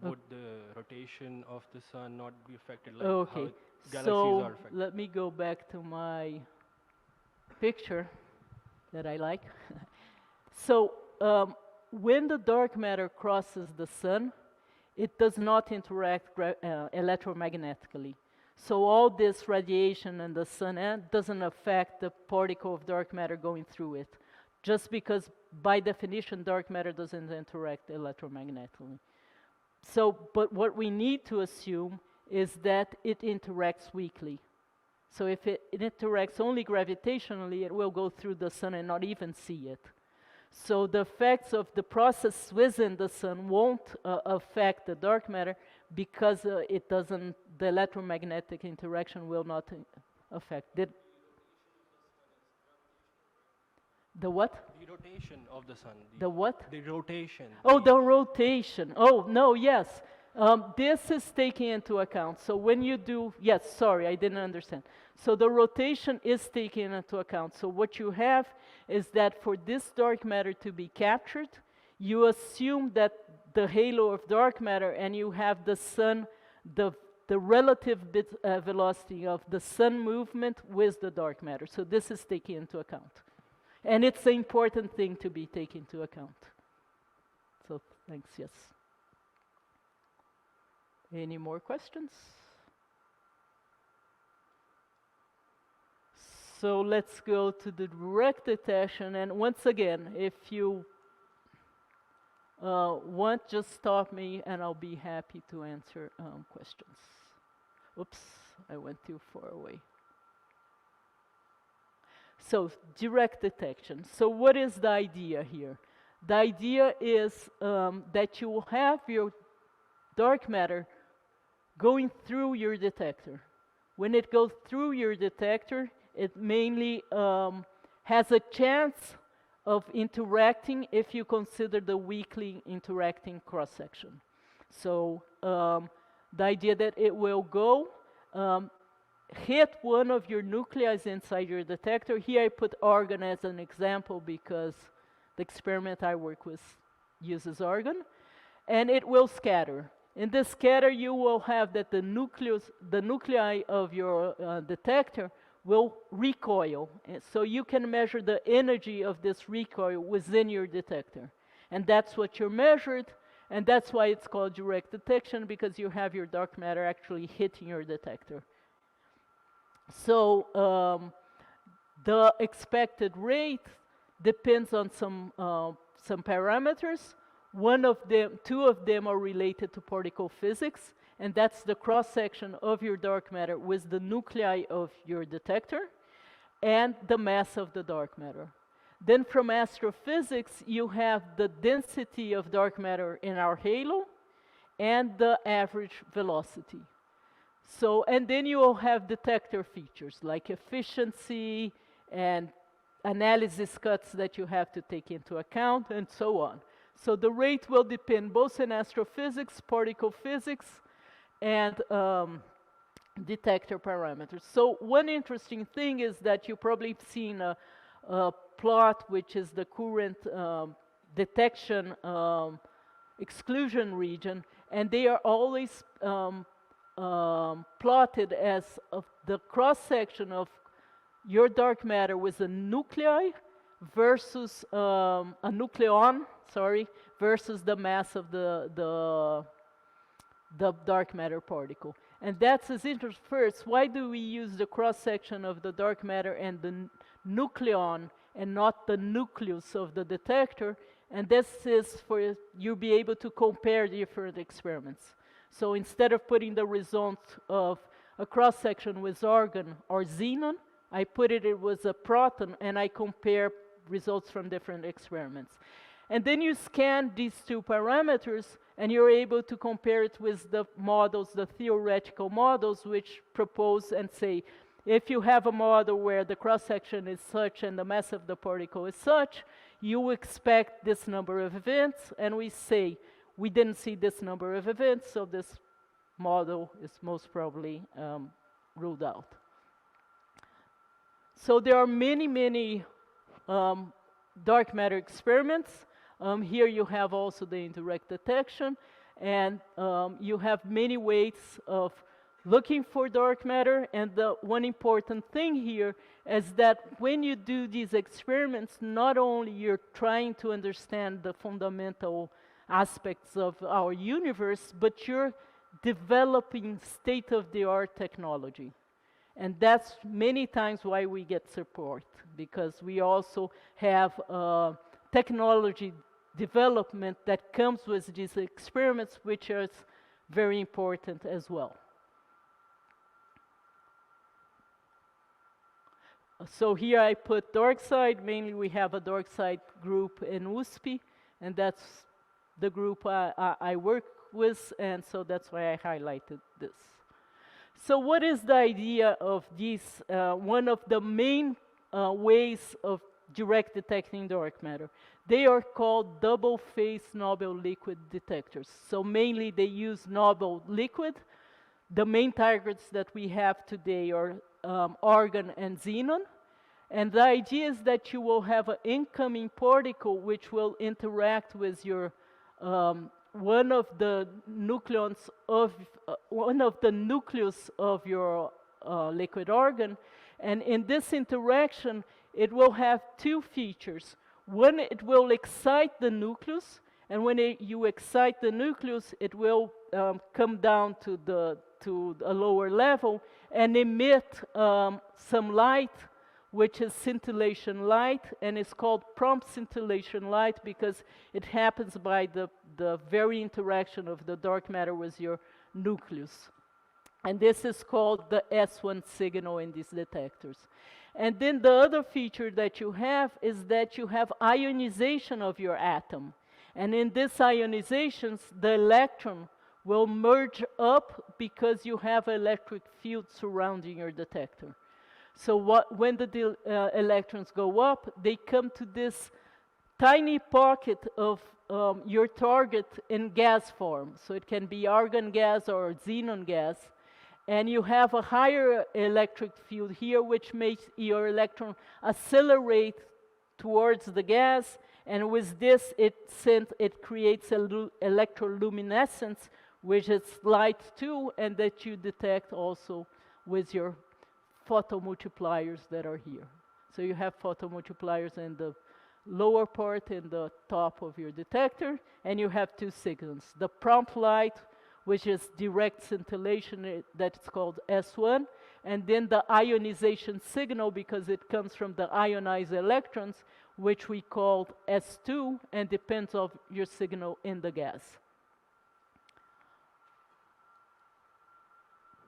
would the rotation of the sun not be affected, like okay. how galaxies are affected? Let me go back to my picture that I like. So when the dark matter crosses the sun, it does not interact electromagnetically. So all this radiation in the sun doesn't affect the particle of dark matter going through it, just because by definition dark matter doesn't interact electromagnetically. So, but what we need to assume is that it interacts weakly. So if it interacts only gravitationally, it will go through the sun and not even see it. So the effects of the process within the sun won't affect the dark matter, because it doesn't, the electromagnetic interaction will not affect it. The what? The rotation of the sun. The what? The rotation. Oh, the rotation. Oh, no, yes. This is taken into account. So when you do, yes, sorry, I didn't understand. So the rotation is taken into account. So what you have is that for this dark matter to be captured, you assume that the halo of dark matter, and you have the sun the, the relative velocity of the sun movement with the dark matter. So this is taken into account. And it's an important thing to be taken into account. So thanks, yes. Any more questions? So let's go to the direct detection. And once again, if you want, just stop me and I'll be happy to answer questions. Oops, I went too far away. So direct detection. So what is the idea here? The idea is that you will have your dark matter going through your detector. When it goes through your detector, it mainly has a chance of interacting if you consider the weakly interacting cross-section. So the idea that it will go hit one of your nuclei inside your detector. Here I put argon as an example because the experiment I work with uses argon, and it will scatter. In this scatter, you will have that the nuclei of your detector will recoil. And so you can measure the energy of this recoil within your detector. And that's what you measured, and that's why it's called direct detection, because you have your dark matter actually hitting your detector. So the expected rate depends on some parameters. Two of them are related to particle physics, and that's the cross-section of your dark matter with the nuclei of your detector and the mass of the dark matter. Then from astrophysics, you have the density of dark matter in our halo and the average velocity. So, and then you will have detector features like efficiency and analysis cuts that you have to take into account and so on. So the rate will depend both in astrophysics, particle physics, and detector parameters. So one interesting thing is that you've probably seen a plot which is the current detection exclusion region, and they are always plotted as the cross-section of your dark matter with a nuclei versus a nucleon, versus the mass of the dark matter particle. And that's as interesting. First, why do we use the cross-section of the dark matter and the nucleon and not the nucleus of the detector? And this is for you be able to compare different experiments. So instead of putting the result of a cross-section with argon or xenon, I put it with a proton, and I compare results from different experiments. And then you scan these two parameters, and you're able to compare it with the models, the theoretical models, which propose and say, if you have a model where the cross-section is such and the mass of the particle is such, you expect this number of events, and we say, we didn't see this number of events, so this model is most probably ruled out. So there are many dark matter experiments. Here you have also the indirect detection, and you have many ways of looking for dark matter. And the one important thing here is that when you do these experiments, not only you're trying to understand the fundamental aspects of our universe, but you're developing state-of-the-art technology. And that's many times why we get support, because we also have technology development that comes with these experiments, which is very important as well. So here I put dark side. Mainly we have a dark side group in USP, and that's the group I work with, and so that's why I highlighted this. So what is the idea of these? One of the main ways of direct detecting dark matter. They are called double-phase Nobel liquid detectors. So mainly they use Nobel liquid. The main targets that we have today are argon and xenon. And the idea is that you will have an incoming particle which will interact with your one of the nucleons of one of the nucleus of your liquid organ, and in this interaction it will have two features. One, it will excite the nucleus, and when you excite the nucleus, it will come down to a lower level and emit some light, which is scintillation light, and it's called prompt scintillation light because it happens by the very interaction of the dark matter with your nucleus. And this is called the S1 signal in these detectors. And then the other feature that you have is that you have ionization of your atom. And in these ionizations, the electron will merge up because you have electric field surrounding your detector. So when the electrons go up, they come to this tiny pocket of your target in gas form. So it can be argon gas or xenon gas. And you have a higher electric field here, which makes your electron accelerate towards the gas. And with this, it creates electroluminescence, which is light too, and that you detect also with your photomultipliers that are here. So you have photomultipliers in the lower part and the top of your detector, and you have two signals. The prompt light, which is direct scintillation, that's called S1, and then the ionization signal, because it comes from the ionized electrons, which we call S2, and depends on your signal in the gas.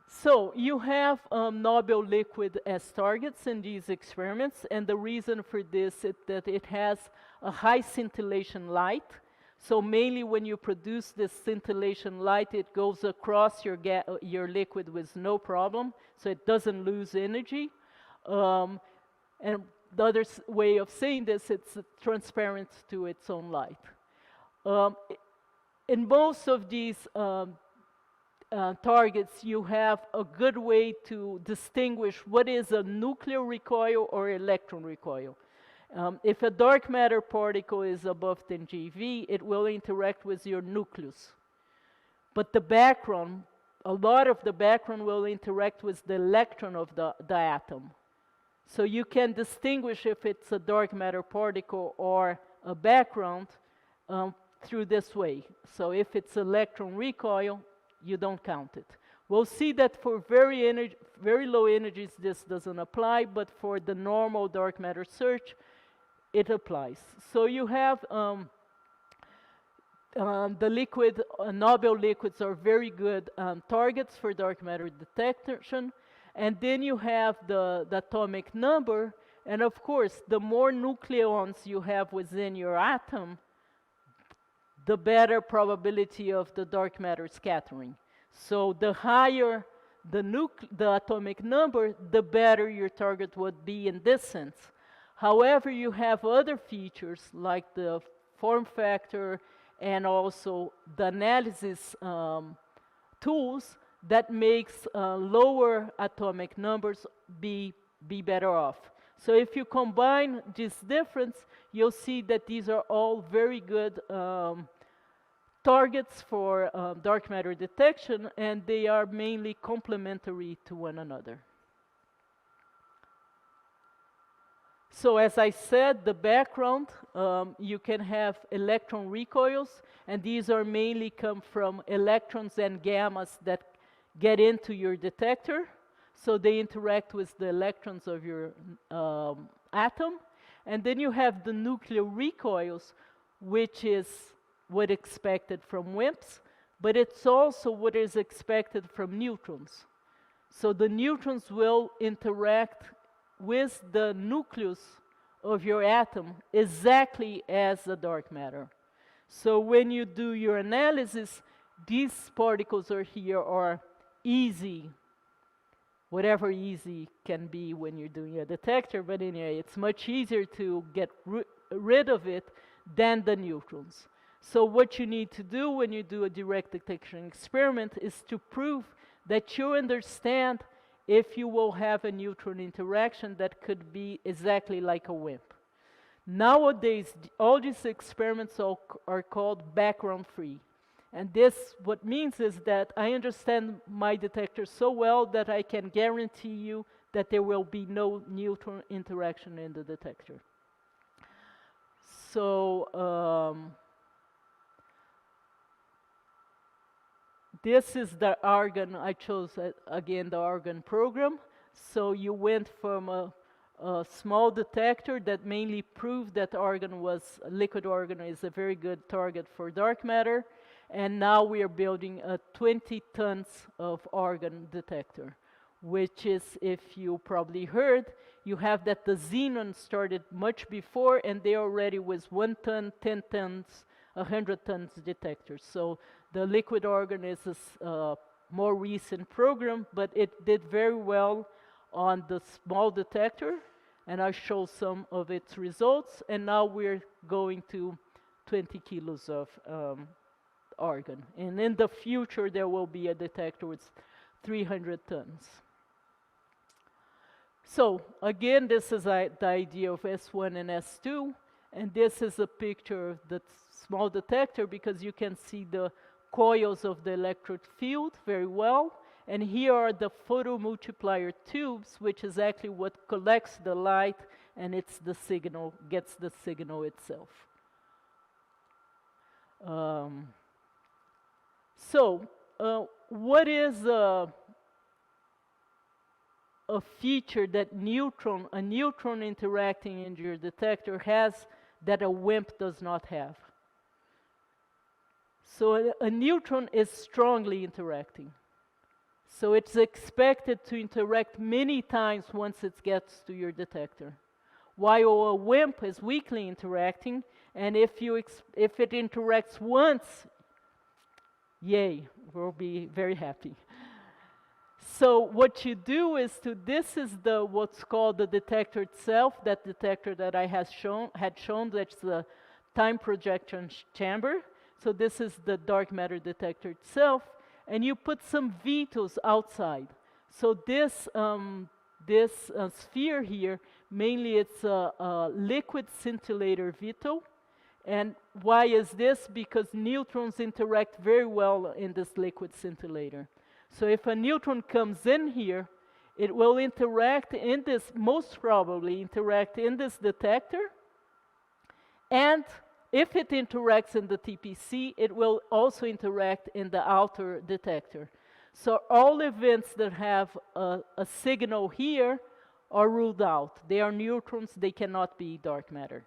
So you have Nobel liquid as targets in these experiments, and the reason for this is that it has a high scintillation light. So mainly when you produce this scintillation light, it goes across your liquid with no problem, so it doesn't lose energy. And the other way of saying this, it's transparent to its own light. In most of these targets, you have a good way to distinguish what is a nuclear recoil or electron recoil. If a dark matter particle is above 10 GeV, it will interact with your nucleus. But the background, a lot of the background will interact with the electron of the atom. So you can distinguish if it's a dark matter particle or a background through this way. So if it's electron recoil, you don't count it. We'll see that for very low energies this doesn't apply, but for the normal dark matter search, it applies. So you have the liquid, Nobel liquids are very good targets for dark matter detection. And then you have the atomic number, and of course, the more nucleons you have within your atom, the better probability of the dark matter scattering. So the higher the atomic number, the better your target would be in this sense. However, you have other features like the form factor and also the analysis tools that makes lower atomic numbers be better off. So if you combine this difference, you'll see that these are all very good targets for dark matter detection, and they are mainly complementary to one another. So as I said, the background, you can have electron recoils, and these are mainly come from electrons and gammas that get into your detector. So they interact with the electrons of your atom. And then you have the nuclear recoils, which is what expected from WIMPs, but it's also what is expected from neutrons. So the neutrons will interact with the nucleus of your atom exactly as the dark matter. So when you do your analysis, these particles are here are easy, whatever easy can be when you're doing a detector, but anyway, it's much easier to get rid of it than the neutrons. So what you need to do when you do a direct detection experiment is to prove that you understand if you will have a neutron interaction that could be exactly like a WIMP. Nowadays, all these experiments are called background free. And this, what means is that I understand my detector so well that I can guarantee you that there will be no neutron interaction in the detector. So this is the argon. I chose, again, the argon program. So you went from a small detector that mainly proved that liquid argon is a very good target for dark matter. And now we are building a 20 tons of argon detector, which is, if you probably heard, you have that the xenon started much before, and they already was 1 ton, 10 tons, 100 tons detectors. So the liquid argon is a more recent program, but it did very well on the small detector, and I show some of its results. And now we're going to 20 kilos of argon. And in the future, there will be a detector with 300 tons. So again, this is the idea of S1 and S2, and this is a picture of the small detector because you can see the coils of the electric field very well. And here are the photomultiplier tubes, which is actually what collects the light, and it's the signal, gets the signal itself. What is a feature that a neutron interacting in your detector has that a WIMP does not have? So a neutron is strongly interacting. So it's expected to interact many times once it gets to your detector. While a WIMP is weakly interacting, and if it interacts once, yay, we'll be very happy. So what you do is this is what's called the detector itself, that detector that I had shown, that's the time projection chamber. So this is the dark matter detector itself, and you put some VTOLs outside. So this sphere here, mainly it's a liquid scintillator VTOL. And why is this? Because neutrons interact very well in this liquid scintillator. So if a neutron comes in here, it will interact in this, most probably interact in this detector. And if it interacts in the TPC, it will also interact in the outer detector. So all events that have a signal here are ruled out. They are neutrons, they cannot be dark matter.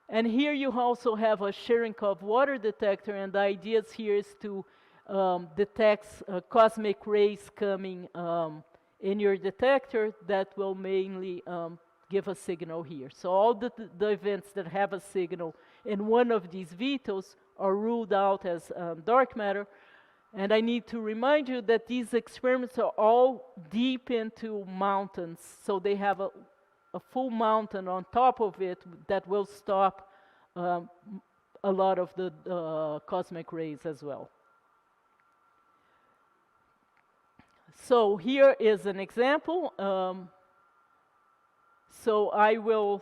And here you also have a Cherenkov water detector, and the idea here is to detect cosmic rays coming in your detector that will mainly give a signal here. So all the events that have a signal in one of these VTOLs are ruled out as dark matter. And I need to remind you that these experiments are all deep into mountains. So they have a full mountain on top of it that will stop a lot of the cosmic rays as well. So here is an example. So I will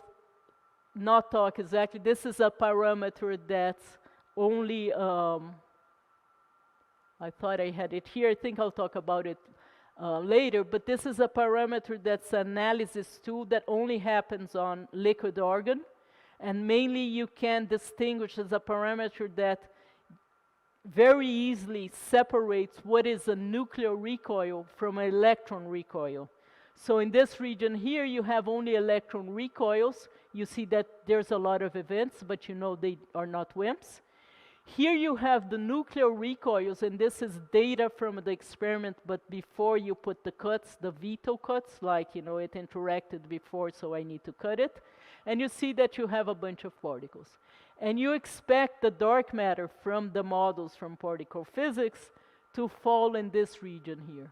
not talk exactly. This is a parameter that's only, I thought I had it here. I think I'll talk about it later. But this is a parameter that's an analysis tool that only happens on liquid argon. And mainly you can distinguish as a parameter that very easily separates what is a nuclear recoil from an electron recoil. So in this region here, you have only electron recoils. You see that there's a lot of events, but you know they are not WIMPs. Here you have the nuclear recoils, and this is data from the experiment, but before you put the cuts, the VTOL cuts, like, you know, it interacted before, so I need to cut it. And you see that you have a bunch of particles. And you expect the dark matter from the models from particle physics to fall in this region here.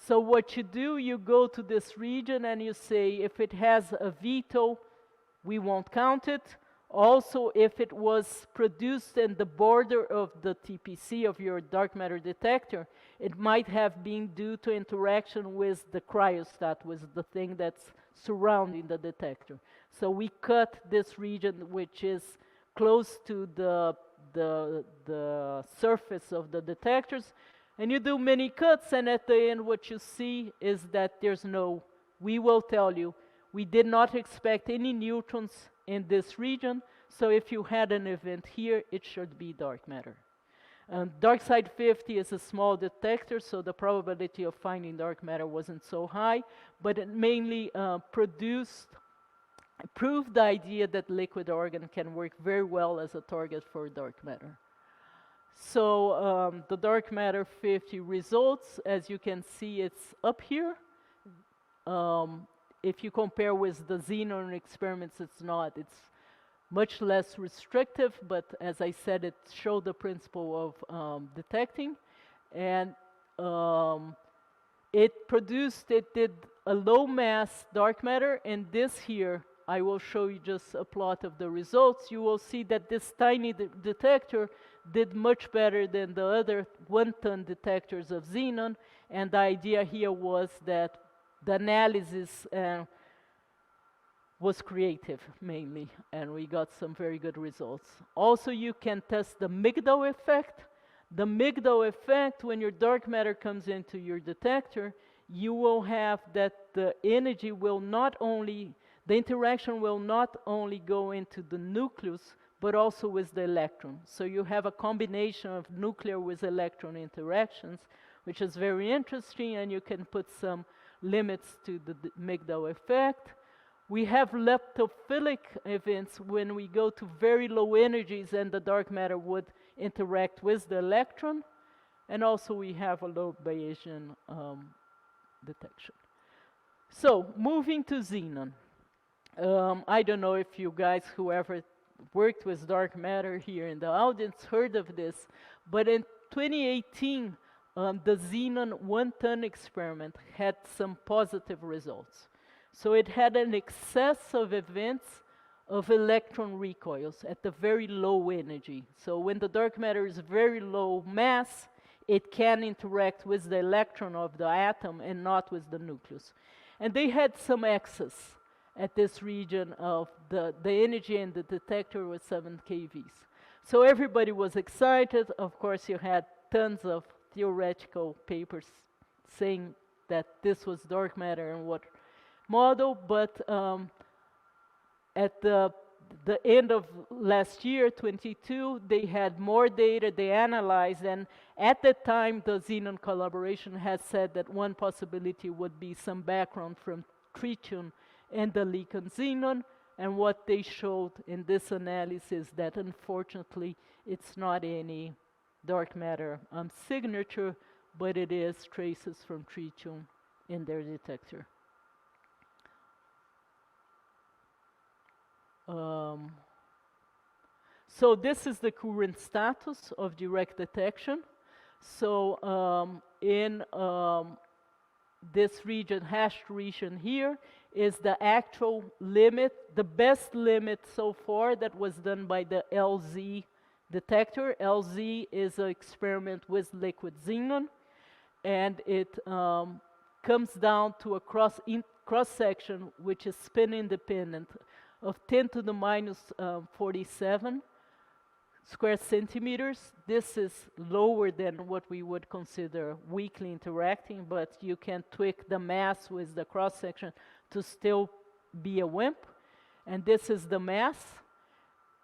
So what you do, you go to this region and you say, if it has a VTOL, we won't count it. Also, if it was produced in the border of the TPC of your dark matter detector, it might have been due to interaction with the cryostat, with the thing that's surrounding the detector. So we cut this region, which is close to the the surface of the detectors, and you do many cuts, and at the end what you see is that there's no, we will tell you, we did not expect any neutrons in this region, so if you had an event here, it should be dark matter. Dark side 50 is a small detector, so the probability of finding dark matter wasn't so high, but it mainly proved the idea that liquid organ can work very well as a target for dark matter. So the dark matter 50 results, as you can see, it's up here. If you compare with the xenon experiments, it's not. It's much less restrictive, but as I said, it showed the principle of detecting. And it did a low mass dark matter, and this here, I will show you just a plot of the results. You will see that this tiny detector did much better than the other 1-ton detectors of xenon, and the idea here was that the analysis was creative mainly, and we got some very good results. Also, you can test the Migdal effect. The Migdal effect, when your dark matter comes into your detector, you will have that the energy will not only, the interaction will not only go into the nucleus, but also with the electron. So you have a combination of nuclear with electron interactions, which is very interesting, and you can put some limits to the Migdal effect. We have leptophilic events when we go to very low energies and the dark matter would interact with the electron. And also we have a low Bayesian detection. So, moving to xenon. I don't know if you guys, whoever worked with dark matter here in the audience, heard of this, but in 2018, the xenon 1-ton experiment had some positive results. So it had an excess of events of electron recoils at the very low energy. So when the dark matter is very low mass, it can interact with the electron of the atom and not with the nucleus. And they had some excess at this region of the energy in the detector was 7 keVs. So everybody was excited. Of course, you had tons of theoretical papers saying that this was dark matter and what model, but at the end of last year, 22, they had more data, they analyzed, and at that time, the Xenon collaboration has said that one possibility would be some background from tritium and the Licon xenon, and what they showed in this analysis that unfortunately, it's not any dark matter signature, but it is traces from tritium in their detector. So this is the current status of direct detection. So in this region, hashed region here, is the actual limit, the best limit so far that was done by the LZ detector. LZ is an experiment with liquid xenon, and it comes down to a cross section which is spin independent of 10 to the minus 47 square centimeters. This is lower than what we would consider weakly interacting, but you can tweak the mass with the cross section to still be a WIMP. And this is the mass.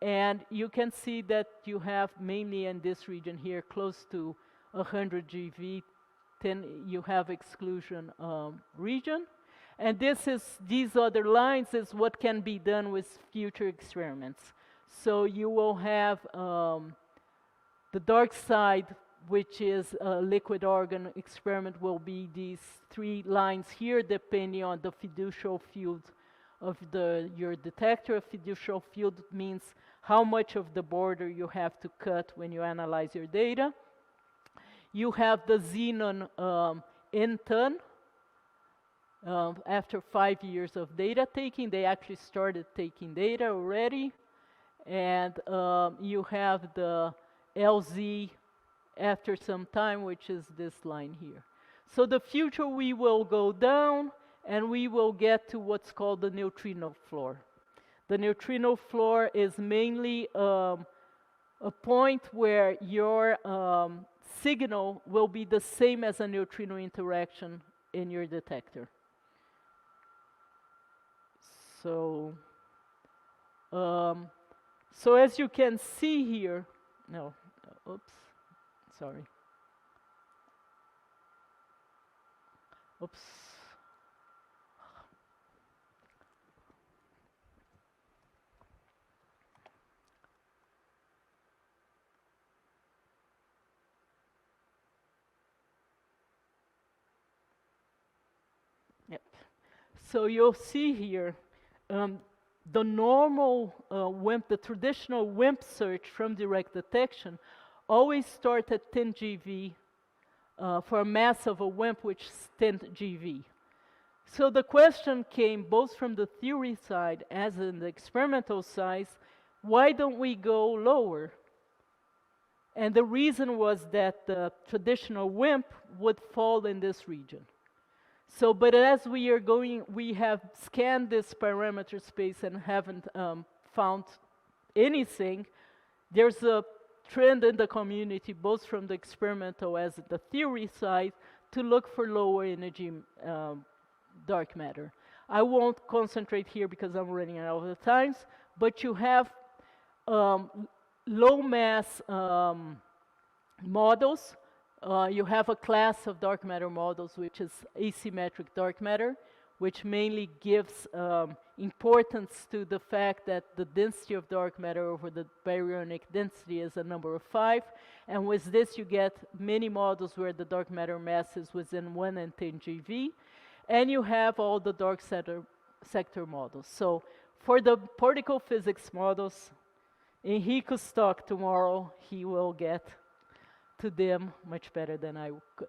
And you can see that you have mainly in this region here close to 100 GeV, then you have exclusion region. And these other lines is what can be done with future experiments. So you will have the dark side, which is a liquid organ experiment, will be these 3 lines here, depending on the fiducial field of your detector. A fiducial field means how much of the border you have to cut when you analyze your data. You have the xenon N-ton. After 5 years of data taking, they actually started taking data already. And you have the LZ after some time, which is this line here. So the future, we will go down, and we will get to what's called the neutrino floor. The neutrino floor is mainly a point where your signal will be the same as a neutrino interaction in your detector. So, um, so as you can see here, no, oops, sorry. Oops. Yep. So you'll see here, um, the normal WIMP, the traditional WIMP search from direct detection always start at 10 GeV for a mass of a WIMP which is 10 GeV. So the question came both from the theory side as in the experimental side, why don't we go lower? And the reason was that the traditional WIMP would fall in this region. So, but as we are going, we have scanned this parameter space and haven't found anything. There's a trend in the community, both from the experimental as the theory side, to look for lower energy dark matter. I won't concentrate here because I'm running out of time, but you have low mass models. You have a class of dark matter models which is asymmetric dark matter, which mainly gives importance to the fact that the density of dark matter over the baryonic density is a number of 5. And with this you get many models where the dark matter mass is within 1 and 10 GeV. And you have all the dark sector models. So for the particle physics models, Enrico's talk tomorrow, he will get to them much better than I could.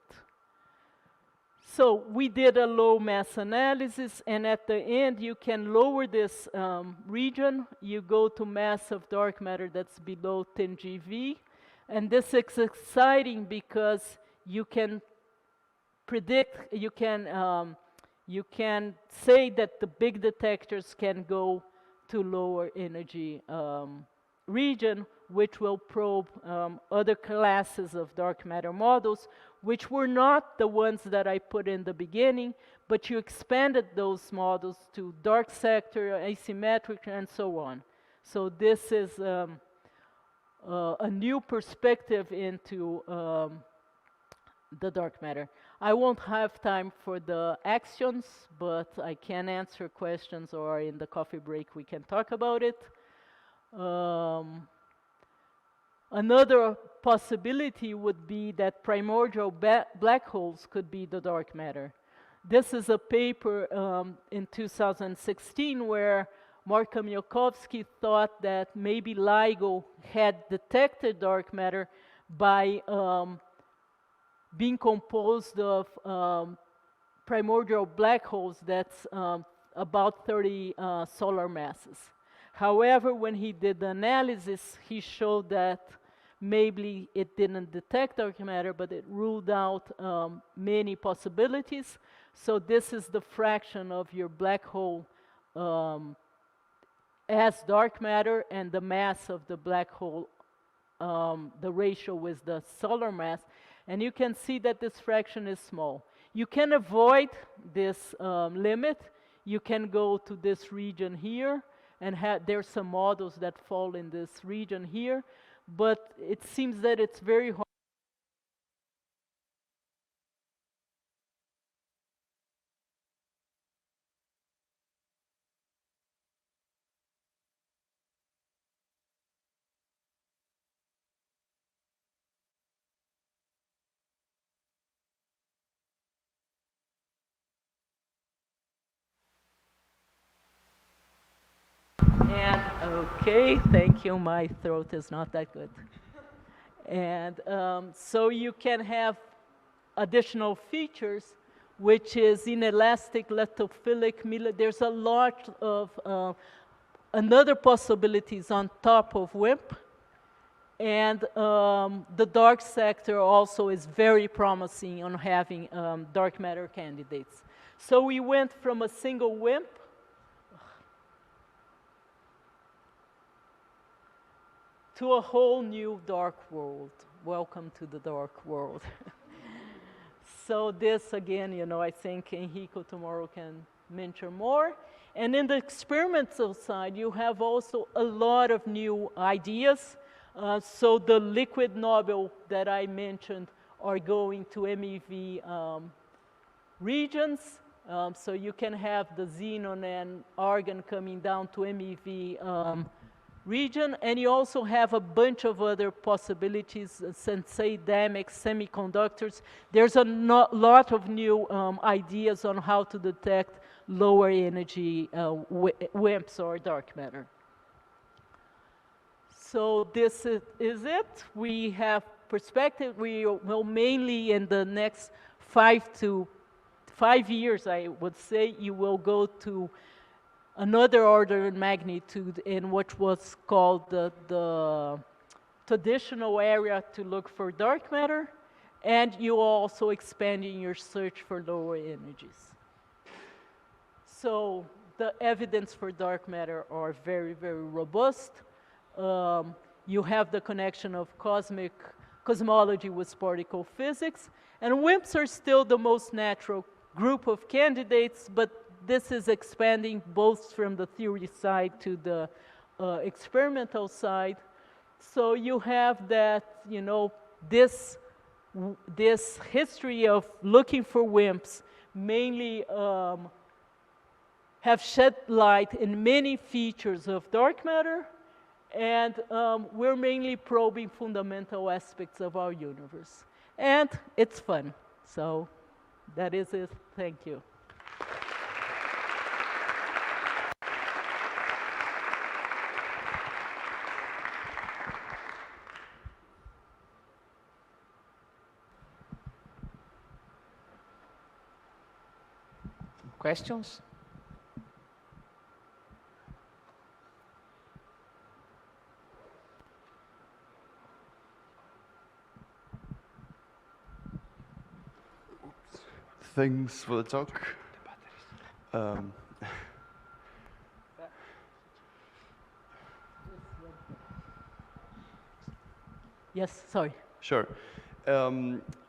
So we did a low mass analysis, and at the end you can lower this region. You go to mass of dark matter that's below 10 GeV. And this is exciting because you can predict, you can say that the big detectors can go to lower energy region, which will probe other classes of dark matter models, which were not the ones that I put in the beginning, but you expanded those models to dark sector, asymmetric, and so on. So this is a new perspective into the dark matter. I won't have time for the actions, but I can answer questions, or in the coffee break we can talk about it. Another possibility would be that primordial black holes could be the dark matter. This is a paper in 2016 where Mark Kamiokowski thought that maybe LIGO had detected dark matter by being composed of primordial black holes that's about 30 solar masses. However, when he did the analysis, he showed that maybe it didn't detect dark matter, but it ruled out many possibilities. So this is the fraction of your black hole as dark matter, and the mass of the black hole, the ratio with the solar mass. And you can see that this fraction is small. You can avoid this limit. You can go to this region here, and there's some models that fall in this region here, but it seems that it's very hard. And okay, thank you, my throat is not that good. And so you can have additional features, which is inelastic, lithophilic, there's a lot of another possibilities on top of WIMP. And the dark sector also is very promising on having dark matter candidates. So we went from a single WIMP to a whole new dark world. Welcome to the dark world. So this, again, you know, I think Enrico tomorrow can mention more. And in the experimental side, you have also a lot of new ideas. So the liquid Nobel that I mentioned are going to MEV regions. So you can have the xenon and argon coming down to MEV region, and you also have a bunch of other possibilities, sensei dynamics, semiconductors. There's a lot of new ideas on how to detect lower energy WIMPs or dark matter. So this is it. We have perspective. We will mainly in the next 5 years, I would say, you will go to another order of magnitude in what was called the traditional area to look for dark matter, and you are also expanding your search for lower energies. So the evidence for dark matter are very, very robust. You have the connection of cosmology with particle physics, and WIMPs are still the most natural group of candidates, but this is expanding both from the theory side to the experimental side. So you have that, you know, this history of looking for WIMPs mainly have shed light in many features of dark matter, and we're mainly probing fundamental aspects of our universe. And it's fun. So that is it. Thank you. Questions? Thanks for the talk. Yes, sorry. Sure.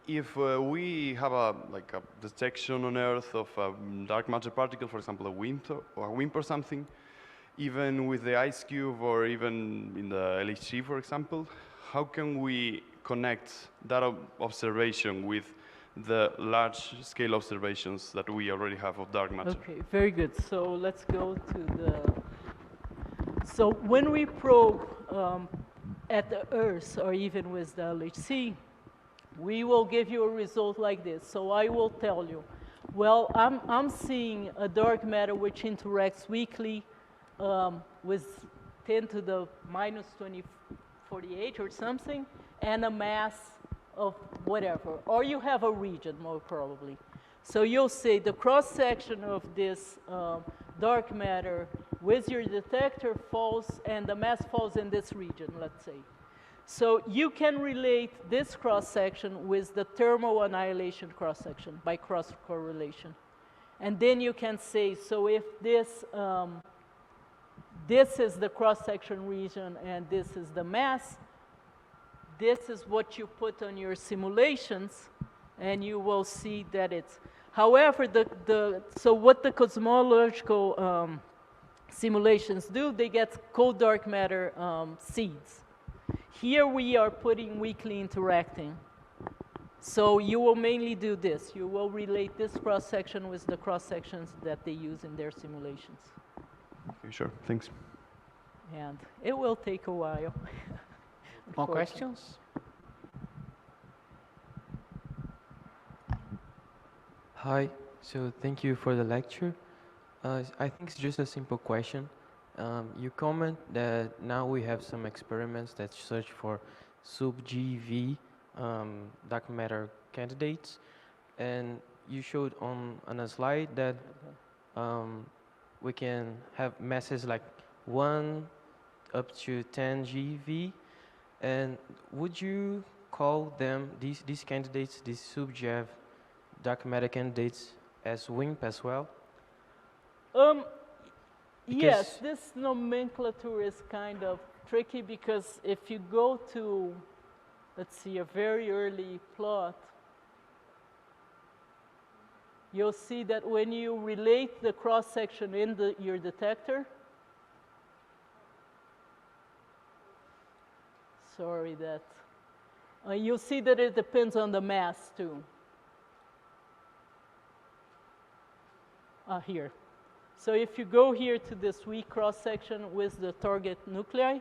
If we have a detection on Earth of a dark matter particle, for example, a WIMP or something, even with the ice cube or even in the LHC, for example, how can we connect that observation with the large-scale observations that we already have of dark matter? Okay, very good. So let's go to the... So when we probe at the Earth, or even with the LHC, we will give you a result like this. So I will tell you, well, I'm seeing a dark matter which interacts weakly with 10 to the minus 48 or something, and a mass of whatever. Or you have a region, more probably. So you'll say the cross-section of this dark matter with your detector falls, and the mass falls in this region, let's say. So you can relate this cross-section with the thermal annihilation cross-section by cross-correlation. And then you can say, so if this, this is the cross-section region and this is the mass, this is what you put on your simulations, and you will see that it's... However, so what the cosmological simulations do, they get cold dark matter seeds. Here we are putting weakly interacting. So you will mainly do this. You will relate this cross-section with the cross-sections that they use in their simulations. Okay, sure, thanks. And it will take a while. More questions? Hi, so thank you for the lecture. I think it's just a simple question. You comment that now we have some experiments that search for sub-GeV dark matter candidates, and you showed on a slide that we can have masses like 1 up to 10 GeV, and would you call them, these candidates, these sub-GeV dark matter candidates, as WIMP as well? Yes, this nomenclature is kind of tricky because if you go to, let's see, a very early plot, you'll see that when you relate the cross-section in your detector, sorry that, you'll see that it depends on the mass too. Here. So if you go here to this weak cross-section with the target nuclei,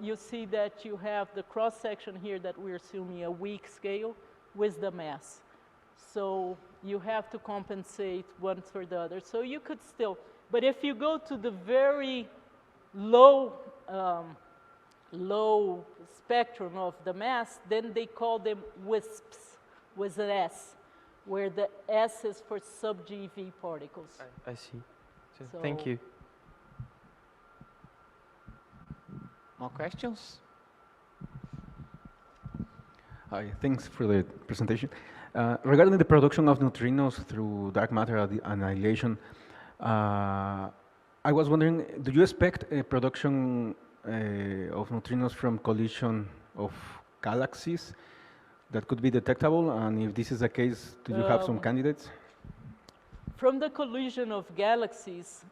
you see that you have the cross-section here that we're assuming a weak scale with the mass. So you have to compensate one for the other. So you could still, but if you go to the very low, low spectrum of the mass, then they call them wisps with an S, where the S is for sub-GeV particles. I see. So thank you. More questions? Hi, thanks for the presentation. Regarding the production of neutrinos through dark matter annihilation, I was wondering, do you expect a production of neutrinos from collision of galaxies that could be detectable? And if this is the case, do you have some candidates? From the collision of galaxies,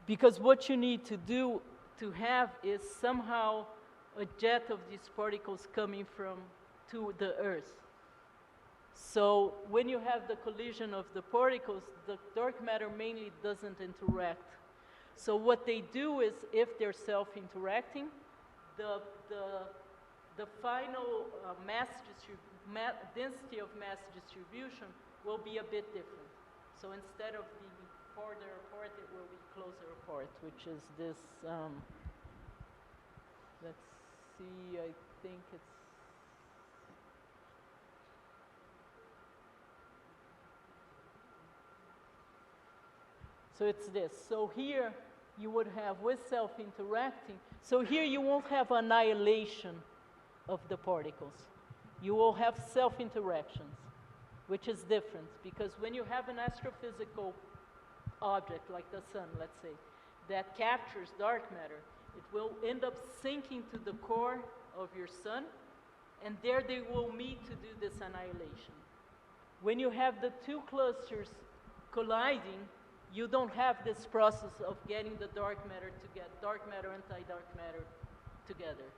because what you need to do to have is somehow a jet of these particles coming to the Earth. So when you have the collision of the particles, the dark matter mainly doesn't interact. So what they do is, if they're self-interacting, the final density of mass distribution will be a bit different. So instead of being farther apart, it will be closer apart, which is this, let's see, I think it's, so it's this. So here you would have with self-interacting, so here you won't have annihilation of the particles. You will have self-interactions, which is different, because when you have an astrophysical object like the sun, let's say, that captures dark matter, it will end up sinking to the core of your sun, and there they will meet to do this annihilation. When you have the two clusters colliding, you don't have this process of getting the dark matter anti-dark matter together.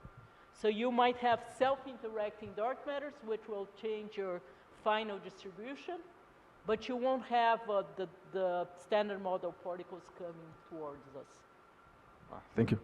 So you might have self-interacting dark matters, which will change your final distribution, but you won't have the standard model particles coming towards us. Thank you.